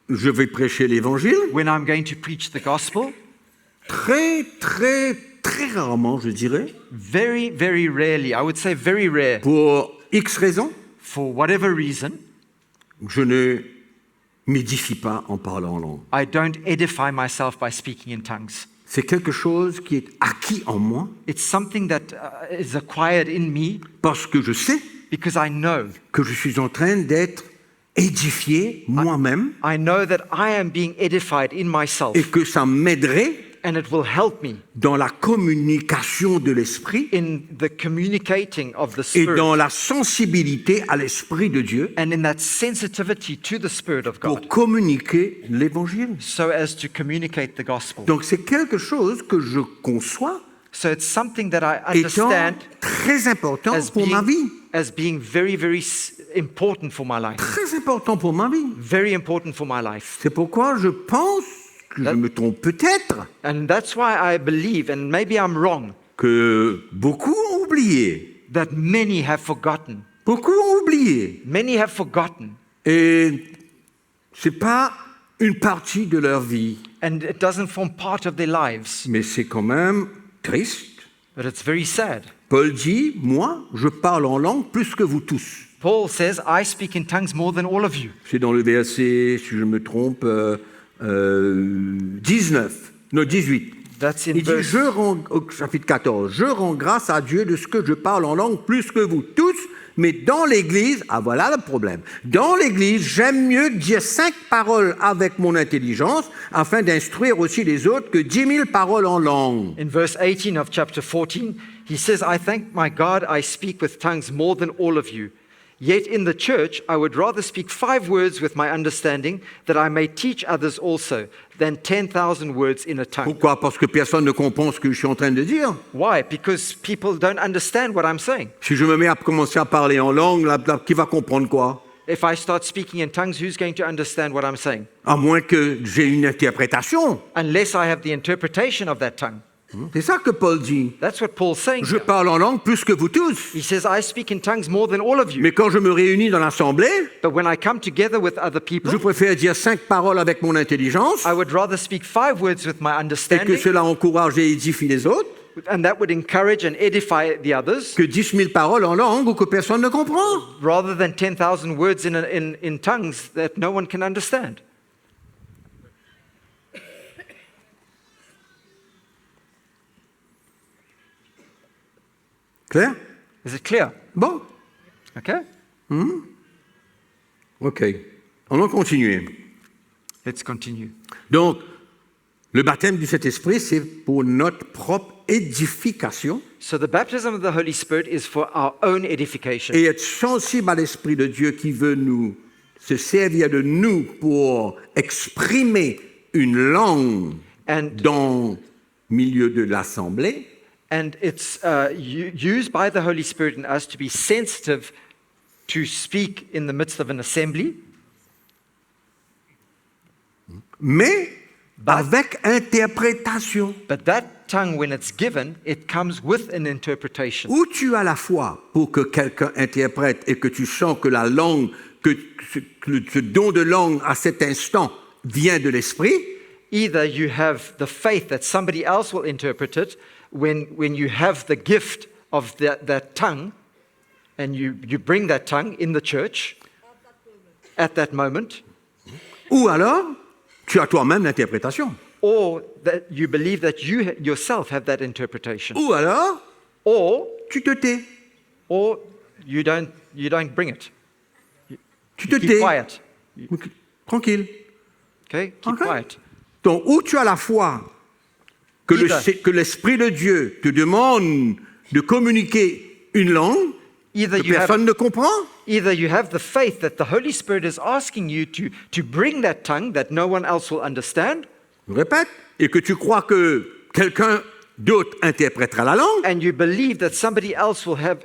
je vais prêcher l'Évangile, when I'm going to preach the gospel, très très rarement, je dirais, Very, very rarely, I would say very rare, pour X raisons, for whatever reason, je ne m'édifie pas en parlant en langue. I don't edify myself by speaking in tongues. C'est quelque chose qui est acquis en moi It's something that is acquired in me parce que je sais because I know. que je suis en train d'être édifié moi-même I know that I am being edified in myself, et que ça m'aiderait and it will help me dans la communication de l'esprit in the communicating of the et Spirit dans la sensibilité à l'esprit de Dieu and in that sensitivity to the Spirit of pour God, communiquer l'évangile. so as to communicate the gospel. Donc c'est quelque chose que je conçois So it's something that I étant understand très important as pour ma vie. being very, very important for my life. Très important pour ma vie. Very important for my life. C'est pourquoi je pense que je me trompe peut-être, And that's why I believe, and maybe I'm wrong, que beaucoup ont oublié. that many have forgotten. Beaucoup ont oublié. Many have forgotten. Et c'est pas une partie de leur vie, And it doesn't form part of their lives. mais c'est quand même triste. But it's very sad. Paul dit, moi, je parle en langue plus que vous tous. Paul says, I speak in tongues more than all of you. C'est dans le verset, si je me trompe, 18. That's in Il dit, verse... au chapitre 14, je rends grâce à Dieu de ce que je parle en langue plus que vous tous, mais dans l'Église, ah voilà le problème, dans l'Église, j'aime mieux dire 5 paroles avec mon intelligence afin d'instruire aussi les autres que 10 000 paroles en langue. In verse 18 of chapter 14, he says, I thank my God I speak with tongues more than all of you. Yet in the church, I would rather speak 5 words with my understanding, that I may teach others also, than 10,000 words in a tongue. Pourquoi? Parce que personne ne comprend ce que je suis en train de dire. Why? Because people don't understand what I'm saying. Si je me mets à commencer à parler en langue, qui va comprendre quoi? If I start speaking in tongues, who's going to understand what I'm saying? À moins que j'ai une interprétation. Unless I have the interpretation of that tongue. C'est ça que Paul dit. That's what Paul's saying. Je here. parle en langue plus que vous tous. He says, I speak in tongues more than all of you. Mais quand je me réunis dans l'assemblée, But when I come together with other je people, préfère dire 5 paroles avec mon intelligence I would rather speak 5 words with my et que understanding, cela encourage et édifie les autres and that would encourage and edify the others, que 10 000 paroles en langue ou que personne ne comprend. rather than 10,000 words in tongues that no one can understand. Clair? Is it clear? Bon, Okay? ok. On va continuer. Let's continue. Donc, le baptême du Saint-Esprit, c'est pour notre propre édification So the baptism of the Holy Spirit is for our own edification. et être sensible à l'Esprit de Dieu qui veut nous se servir de nous pour exprimer une langue And dans le milieu de l'assemblée. And it's used by the Holy Spirit in us to be sensitive to speak in the midst of an assembly, Mais avec interprétation, but that tongue, when it's given, it comes with an interpretation. où tu as la foi pour que quelqu'un interprète et que tu sens que la langue, que ce don de langue à cet instant vient de l'Esprit, Either you have the faith that somebody else will interpret it when you have the gift of that tongue, and you bring that tongue in the church at that moment, ou alors tu as toi-même l'interprétation, or that you believe that you yourself have that interpretation, ou alors or tu te tais, you don't bring it. tu te Keep tais, quiet. tranquille. Okay? Keep Okay. quiet. Donc, où tu as la foi que que l'Esprit de Dieu te demande de communiquer une langue Either que you have personne ne comprend, Either you have the faith that the Holy Spirit is asking you to bring that tongue that no one else will understand, je répète, et que tu crois que quelqu'un d'autre interprétera la langue, and you believe that somebody else will have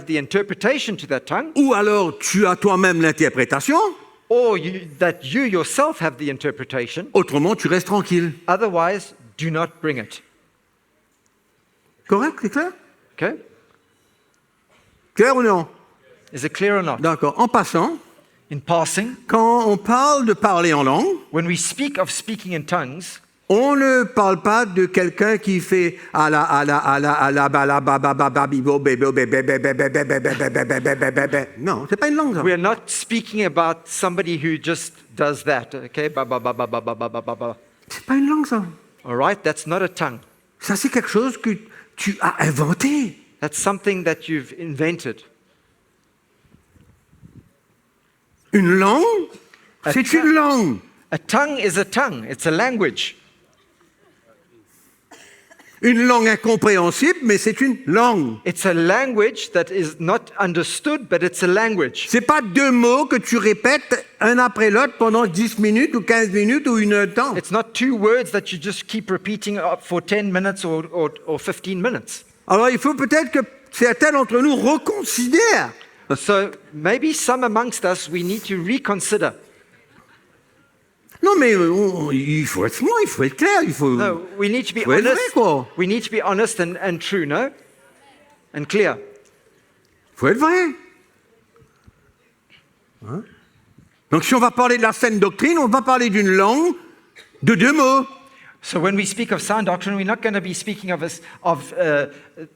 the interpretation to that tongue, ou alors tu as toi-même l'interprétation, or that you yourself have the interpretation. autrement tu restes tranquille. Otherwise, do not bring it. Correct, c'est clair? Okay? Clair ou non? Is it clear or not? D'accord. En passant, In passing, quand on parle de parler en langue, when we speak of speaking in tongues, On ne parle pas de quelqu'un qui fait à la non, c'est pas une langue. Ça. We are not speaking about somebody who just does that, okay? Ba, ba, ba, ba, ba, ba, ba, ba, ba, ba. C'est pas une langue ça. All right? That's not a tongue. Ça c'est quelque chose que tu as inventé. That's something that you've invented. Une langue, c'est une langue. A tongue is a tongue. It's a language. Une langue incompréhensible, mais c'est une langue. It's a language that is not understood, but it's a language. C'est pas deux mots que tu répètes un après l'autre pendant 10 minutes ou 15 minutes ou une heure de temps. It's not two words that you just keep repeating for 10 minutes or 15 minutes. Alors il faut peut-être que certains d'entre nous reconsidèrent. So maybe some amongst us, we need to reconsider. Non mais il faut être franc, il faut être clair, il faut... No, we need to be Faut être vrai, honest. quoi. We need to be honest and true, no? And clear. faut être vrai. Hein? Donc si on va parler de la saine doctrine, on va parler d'une langue de deux mots. So when we speak of sound doctrine, we're not going to be speaking of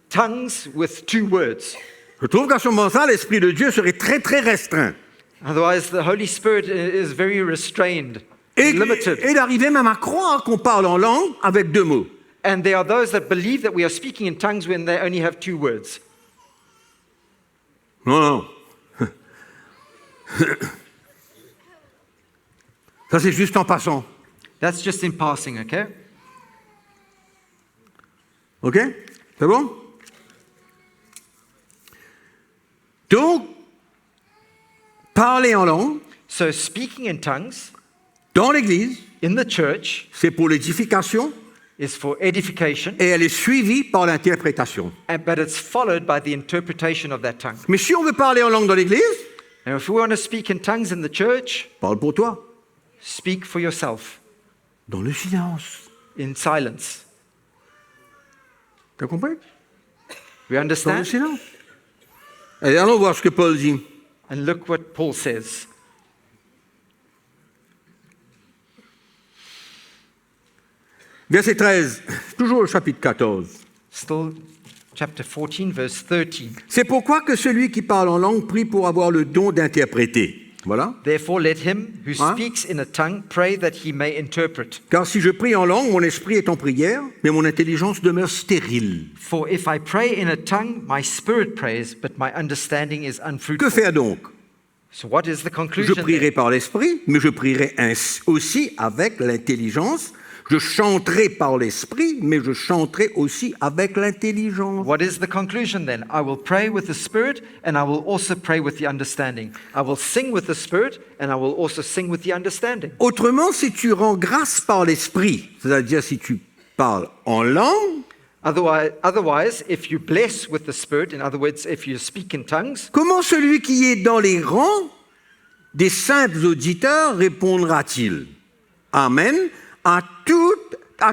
tongues with two words. Je trouve qu'à ce moment-là, l'Esprit de Dieu serait très très restreint. Otherwise, the Holy Spirit is very restrained, limited. Et d'arriver même à croire qu'on parle en langue avec deux mots. And there are those that believe that we are speaking in tongues when they only have two words. Non, non. Ça c'est juste en passant. That's just in passing, okay? OK? C'est bon? Donc, parler en langue, So speaking in tongues dans l'Église, in the church c'est pour l'édification is for edification, et elle est suivie par l'interprétation. but it's followed by the interpretation of that tongue. Mais si on veut parler en langue dans l'Église, Now, if we want to speak in tongues in the church, parle pour toi, speak for yourself dans le silence. in silence. Tu as compris? We Dans le understand? silence. Allez, allons voir ce que Paul dit. And look what Paul says. Verset 13, toujours au chapitre 14. Still, chapter 14, verse 13. C'est pourquoi que celui qui parle en langue prie pour avoir le don d'interpréter. Voilà. Therefore, let him who Hein? speaks in a tongue pray that he may interpret. Car si je prie en langue, mon esprit est en prière, mais mon intelligence demeure stérile. For if I pray in a tongue, my spirit prays, but my understanding is Que unfruitful. faire donc? So, what is the Je conclusion? prierai then? par l'esprit, mais je prierai aussi avec l'intelligence. Je chanterai par l'esprit, mais je chanterai aussi avec l'intelligence. What is the conclusion then? I will pray with the spirit, and I will also pray with the understanding. I will sing with the spirit, and I will also sing with the understanding. Autrement, si tu rends grâce par l'esprit, c'est-à-dire si tu parles en langue, Otherwise, if you bless with the spirit, in other words, if you speak in tongues, comment celui qui est dans les rangs des simples auditeurs répondra-t-il? Amen à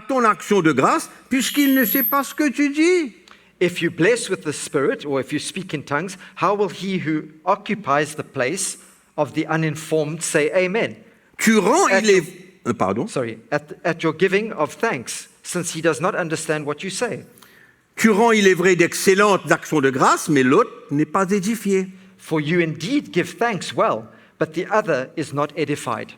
ton action de grâce, puisqu'il ne sait pas ce que tu dis. if you bless with the spirit, or if you speak in tongues, how will he who occupies the place of the uninformed say amen? Tu rends, At il est... Pardon. At your giving of thanks, since he does not understand what you say. Tu rends, il est vrai, d'excellentes actions de grâce, mais l'autre n'est pas édifié. For you indeed give thanks well, but the other is not edified.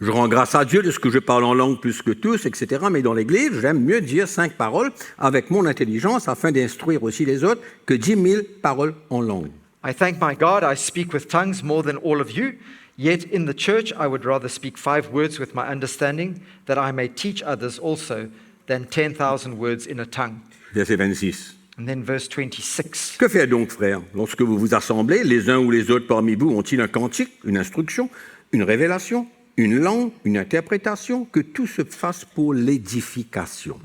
Je rends grâce à Dieu de ce que je parle en langue plus que tous, etc. Mais dans l'Église, j'aime mieux dire 5 paroles avec mon intelligence afin d'instruire aussi les autres que 10 000 paroles en langue. I thank my God I speak with tongues more than all of you, yet in the church I would rather speak 5 words with my understanding, that I may teach others also, than 10,000 words in a tongue. Verset 26. And then verse 26. Que faire donc, frères, lorsque vous vous assemblez, les uns ou les autres parmi vous ont-ils un cantique, une instruction, une révélation, une langue, une interprétation, que tout se fasse pour l'édification.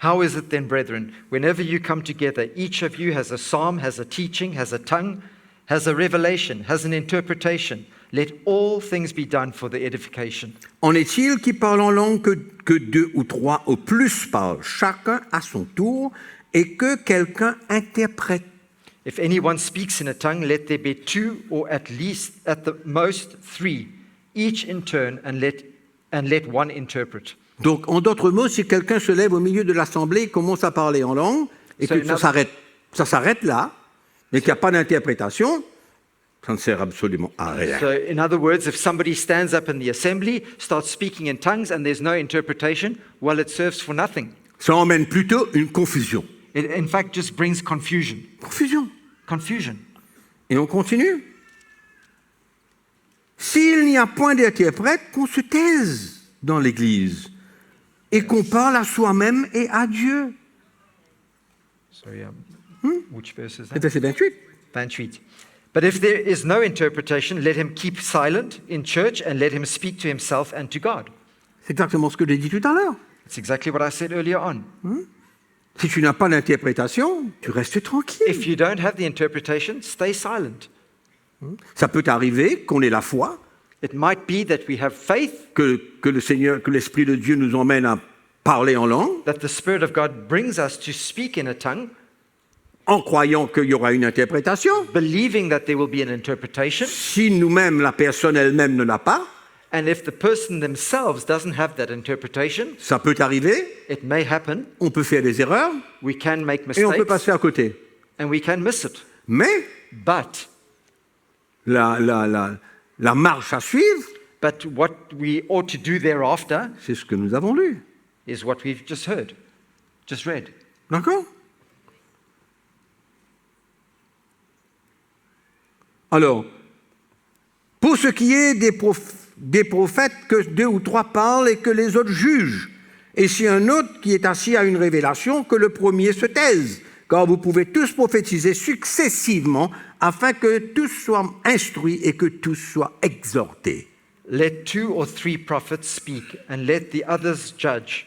How is it then, brethren, whenever you come together, each of you has a psalm, has a teaching, has a tongue, has a revelation, has an interpretation? Let all things be done for the edification. En est-il qui parle en langue que 2 ou 3 au plus parlent, chacun à son tour, et que quelqu'un interprète? If anyone speaks in a tongue, let there be 2 or at the most 3, each in turn, and let and let one interpret. Donc, en d'autres mots, si quelqu'un se lève au milieu de l'assemblée et commence à parler en langue, et que ça s'arrête là, mais qu'il n'y a pas d'interprétation, ça ne sert absolument à rien. So, in other words, if somebody stands up in the assembly, starts speaking in tongues, and there's no interpretation, well, it serves for nothing. Ça emmène plutôt une confusion. It, in fact, just brings confusion. Confusion. Et on continue. S'il n'y a point d'interprète, qu'on se taise dans l'Église et qu'on parle à soi-même et à Dieu. Sorry, which verse is C'est that? verset 28. 28. But if there is no interpretation, let him keep silent in church and let him speak to himself and to God. C'est exactement ce que j'ai dit tout à l'heure. It's exactly what I said earlier on. Si tu n'as pas d'interprétation, tu restes tranquille. If you don't have the interpretation, stay silent. Ça peut arriver qu'on ait la foi, It might be that we have faith, que le Seigneur, que l'Esprit de Dieu nous emmène à parler en langue, that the Spirit of God brings us to speak in a tongue, en croyant qu'il y aura une interprétation. believing that there will be an interpretation. Si nous-mêmes, la personne elle-même ne l'a pas, And if the person themselves doesn't have that interpretation, ça peut arriver, it may happen. on peut faire des erreurs We can make et on peut mistakes passer à côté. and we can miss it. Mais But la marche à suivre, what we ought to do thereafter c'est ce que nous avons lu. is what we've just heard, just read. D'accord? Alors, pour ce qui est des prophètes, que 2 ou 3 parlent et que les autres jugent. Et si un autre qui est assis à une révélation, que le premier se taise. Car vous pouvez tous prophétiser successivement afin que tous soient instruits et que tous soient exhortés. Let 2 or 3 prophets speak, and let the others judge.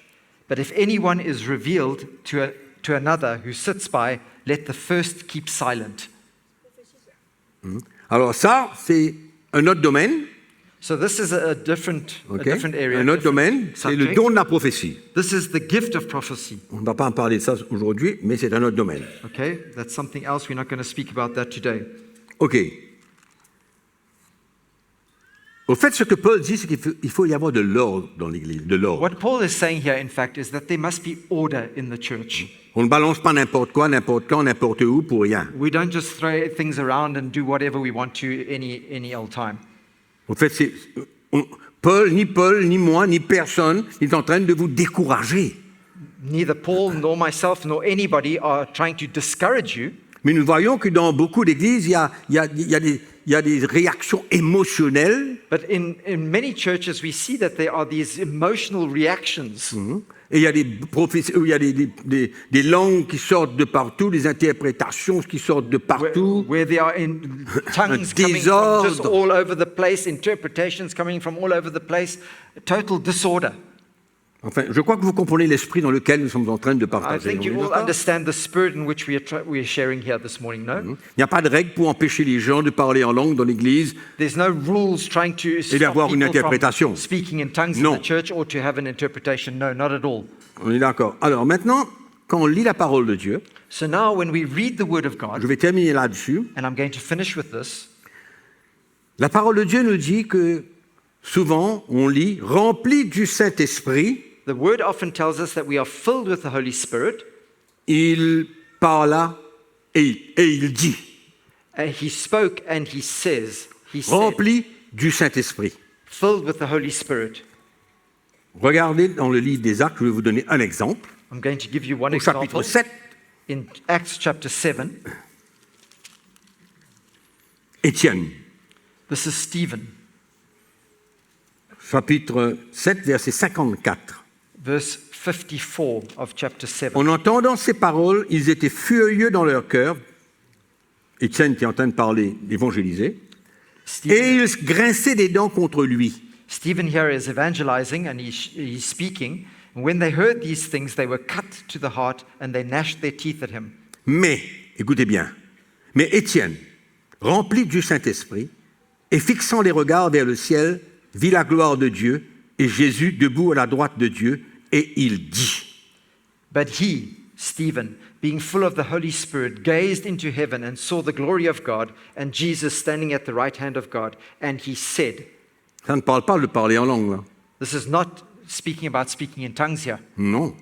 But if anyone is revealed to another who sits by, let the first keep silent. Alors ça, c'est un autre domaine. So this is a different area. Un autre domaine, c'est le subject. don de la prophétie. This is the gift of prophecy. On ne va pas en parler de ça aujourd'hui, mais c'est un autre domaine. Okay, that's something else. We're not going to speak about that today. OK. Au fait, ce que Paul dit, c'est qu'il faut y avoir de l'ordre dans l'Église, de l'ordre. What Paul is saying here, in fact, is that there must be order in the church. On ne balance pas n'importe quoi, n'importe quand, n'importe où pour rien. We don't just throw things around and do whatever we want to any old time. Au fait, Paul, ni moi, ni personne n'est en train de vous décourager. Neither Paul nor myself nor anybody are trying to discourage you. Mais nous voyons que dans beaucoup d'églises, il y a des réactions émotionnelles. But in many churches, we see that there are these emotional reactions. Et il y a des langues qui sortent de partout, des interprétations qui sortent de partout. Where there are tongues coming from just all over the place, interpretations coming from all over the place, total disorder. Enfin, je crois que vous comprenez l'esprit dans lequel nous sommes en train de I partager. think you all understand the spirit in which we are sharing here this morning, no? Il n'y a pas de règle pour empêcher les gens de parler en langue dans l'église. There's no rules trying to stop d'avoir une people interprétation. from speaking in tongues Non. in the church or to have an interpretation. No, not at all. On est d'accord. Alors maintenant, quand on lit la parole de Dieu, So now when we read the word of je God, vais terminer là-dessus. and I'm going to finish with this, La parole de Dieu nous dit que souvent, on lit « rempli du Saint-Esprit », the word often tells us that we are filled with the Holy Spirit. il parla et il dit And he spoke and he says, he « said, rempli du Saint-Esprit ». filled with the Holy Spirit. Regardez dans le livre des Actes, je vais vous donner un exemple. I'm going to give you one Au chapitre example. 7, In Acts chapter 7, Étienne, this is Stephen, chapitre 7, verset 54. verse 54 of chapter 7. En entendant ces paroles, ils étaient furieux dans leur cœur. Étienne qui est en train de parler, d'évangéliser. Et Stephen, ils grinçaient des dents contre lui. Stephen here is evangelizing and he's speaking. And when they heard these things, they were cut to the heart and they gnashed their teeth at him. Mais, écoutez bien, mais Étienne, rempli du Saint-Esprit, et fixant les regards vers le ciel, vit la gloire de Dieu et Jésus debout à la droite de Dieu, et il dit. But he, Stephen, being full of the Holy Spirit, gazed into heaven and saw the glory of God and Jesus standing at the right hand of God. And he said, Ça ne parle pas de parler en langue, là. This is not speaking about speaking in tongues here. Non.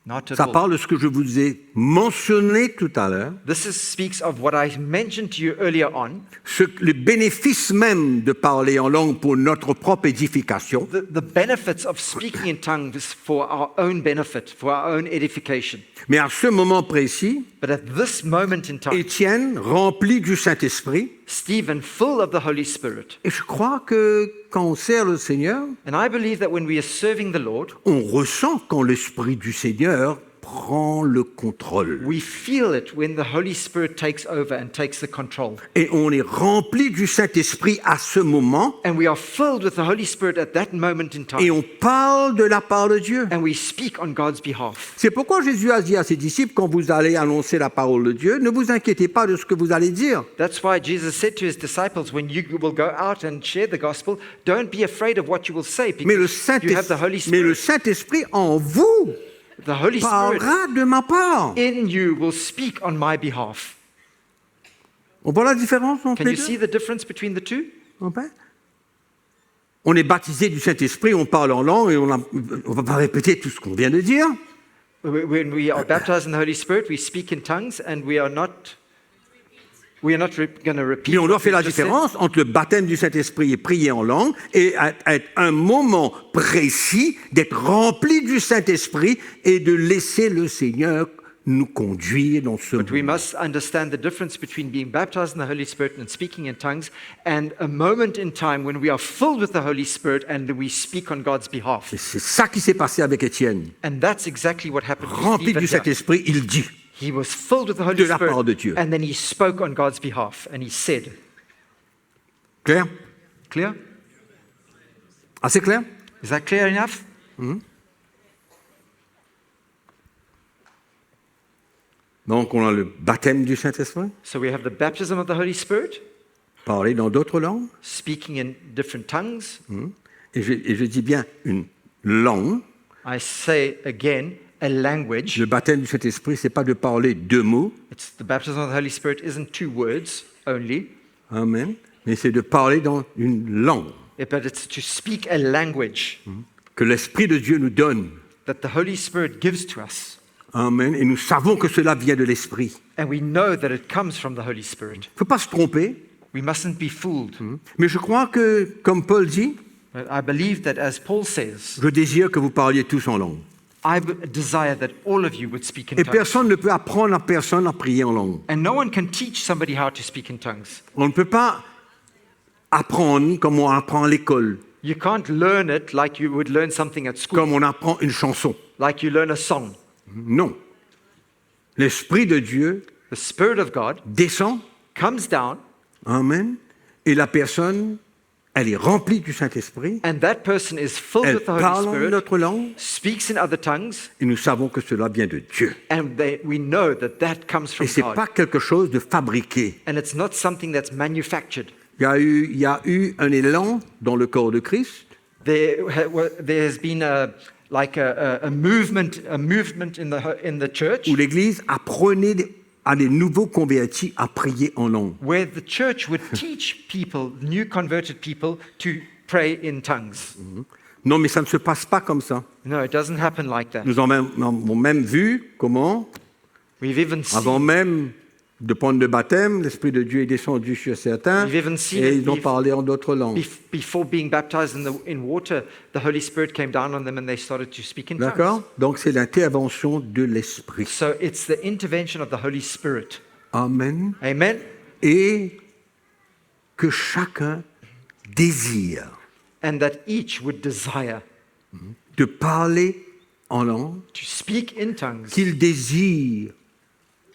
Not at Ça all. parle de ce que je vous ai mentionné tout à l'heure, Speaks of what I mentioned to you earlier on, le bénéfice même de parler en langue pour notre propre édification. the benefits of speaking in tongues for our own benefit, for our own edification. Mais à ce moment précis, But at this moment in time, Étienne, rempli du Saint-Esprit, Stephen, full of the Holy Spirit, et je crois que quand on sert le Seigneur, and I believe that when we are serving the Lord, on ressent quand l'Esprit du Seigneur prend le contrôle. we feel it when the Holy Spirit takes over and takes the control. Et on est rempli du Saint-Esprit à ce moment, And we are filled with the Holy Spirit at that moment in et time. on parle de la part de Dieu. And we speak on God's behalf. C'est pourquoi Jésus a dit à ses disciples, quand vous allez annoncer la parole de Dieu, ne vous inquiétez pas de ce que vous allez dire. That's why Jesus said to his disciples, when you will go out and share the gospel, don't be afraid of what you will say, Mais le because you have the Holy Spirit. Saint-Esprit en vous The Holy Spirit parlera de ma part. in you will speak on my behalf. On voit la différence entre Can les you see deux? the difference between the two? On est baptisé du Saint-Esprit, on parle en langue et on ne va pas répéter tout ce qu'on vient de dire. When we are baptized in the Holy Spirit, we speak in tongues, and we are not going to repeat. Mais on doit what faire we la just said. différence entre le baptême du Saint-Esprit et prier en langue et être un moment précis d'être rempli du Saint-Esprit et de laisser le Seigneur nous conduire dans ce But we moment. must understand the difference between being baptized in the Holy Spirit and speaking in tongues, and a moment in time when we are filled with the Holy Spirit and we speak on God's behalf. Et c'est ça qui s'est passé avec Étienne. And that's exactly what happened with Rempli Stephen du here. Saint-Esprit, il dit. He was filled with the Holy De la part de Spirit, Dieu. and then he spoke on God's behalf, and he said, Clair? clear? Assez clair? Is that clear enough? Donc on a le baptême du Saint-Esprit, So we have the baptism of the Holy Spirit, parler dans d'autres langues. speaking in different tongues. Et je dis bien une langue. I say again, a language. Le baptême du Saint-Esprit, c'est pas de parler deux mots. It's the baptism of the Holy Spirit isn't 2 words only, Amen. Mais c'est de parler dans une langue but it's to speak a language que l'Esprit de Dieu nous donne. that the Holy Spirit gives to us. Amen. Et nous savons que cela vient de l'Esprit. And we know that it comes from the Holy Spirit. Il ne faut pas se tromper. We mustn't be fooled. Mais je crois que, comme Paul dit, But I believe that, as Paul says, je désire que vous parliez tous en langue. desire that all of you would speak in Et tongues. personne ne peut apprendre à personne à prier en langue. And no one can teach somebody how to speak in tongues. On ne peut pas apprendre comme on apprend à l'école, You can't learn it like you would learn something at school, comme on apprend une chanson. like you learn a song. Non. L'Esprit de Dieu The Spirit of God descend, comes down, amen, et la personne, elle est remplie du Saint-Esprit, and that person is filled elle with the Holy parle en Spirit, notre langue, speaks in other tongues, et nous savons que cela vient de Dieu. and we know that that comes Et from ce n'est God. pas quelque chose de fabriqué. And it's not something that's manufactured. Il y a eu un élan dans le corps de Christ, There has been a movement in the church où l'Église apprenait à des nouveaux convertis à prier en langue. where the church would teach people, new converted people, to pray in tongues. Non, mais ça ne se passe pas comme ça. No, it doesn't happen like that. Nous avons même vu comment, We've even seen, avant même de prendre le baptême, l'Esprit de Dieu est descendu sur certains We've even seen et it ils ont bef- parlé en d'autres langues. before being baptized in water, the Holy Spirit came down on them and they started to speak in tongues. D'accord? Donc c'est l'intervention de l'Esprit. So it's the intervention of the Holy Spirit. Amen. Amen. Et que chacun désire And that each would desire de parler en langue, to speak in tongues, qu'il désire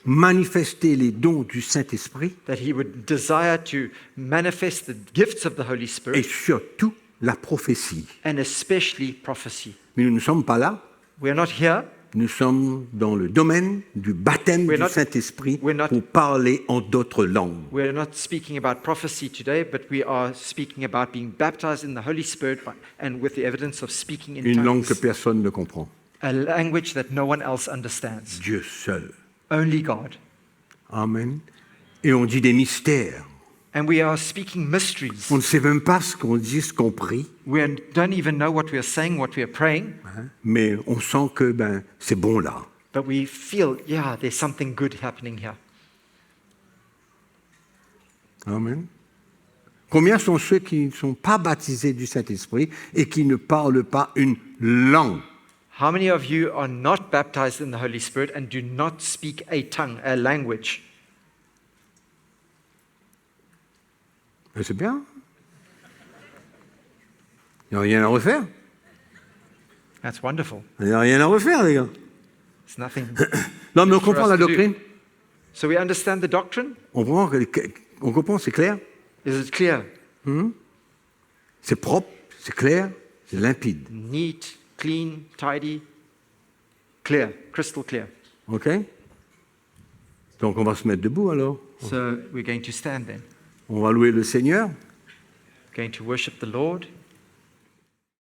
manifester les dons du Saint-Esprit that he would desire to manifest the gifts of the Holy et Spirit, surtout la prophétie. and especially prophecy. Mais nous ne sommes pas là. We're not here. Nous sommes dans le domaine du baptême We're du not- Saint-Esprit we're not- pour parler en d'autres langues. We're not speaking about prophecy today, but we are speaking about being baptized in the Holy Spirit and with the evidence of speaking in Une langue que tongues, personne ne comprend. a language that no one else understands. Dieu seul. Only God. Amen. Et on dit des mystères. And we are speaking mysteries. On ne sait même pas ce qu'on dit, ce qu'on prie, We don't even know what we are saying, what we are praying, hein, mais on sent que c'est bon là. but we feel, yeah, there's something good happening here. Amen. Combien sont ceux qui ne sont pas baptisés du Saint-Esprit et qui ne parlent pas une langue? How many of you are not baptized in the Holy Spirit and do not speak a tongue, a language? Ben, c'est bien. Il n'y a rien à refaire. That's wonderful. Il n'y a rien à refaire, les gars. It's nothing. Non, mais on For comprend us la to do. doctrine. So we understand the doctrine. On comprend, c'est clair. Is it clear? C'est propre, c'est clair, c'est limpide. Neat, clean, tidy, clear, crystal clear. OK? Donc on va se mettre debout alors. So we're going to stand then, On va louer le Seigneur. going to worship the Lord.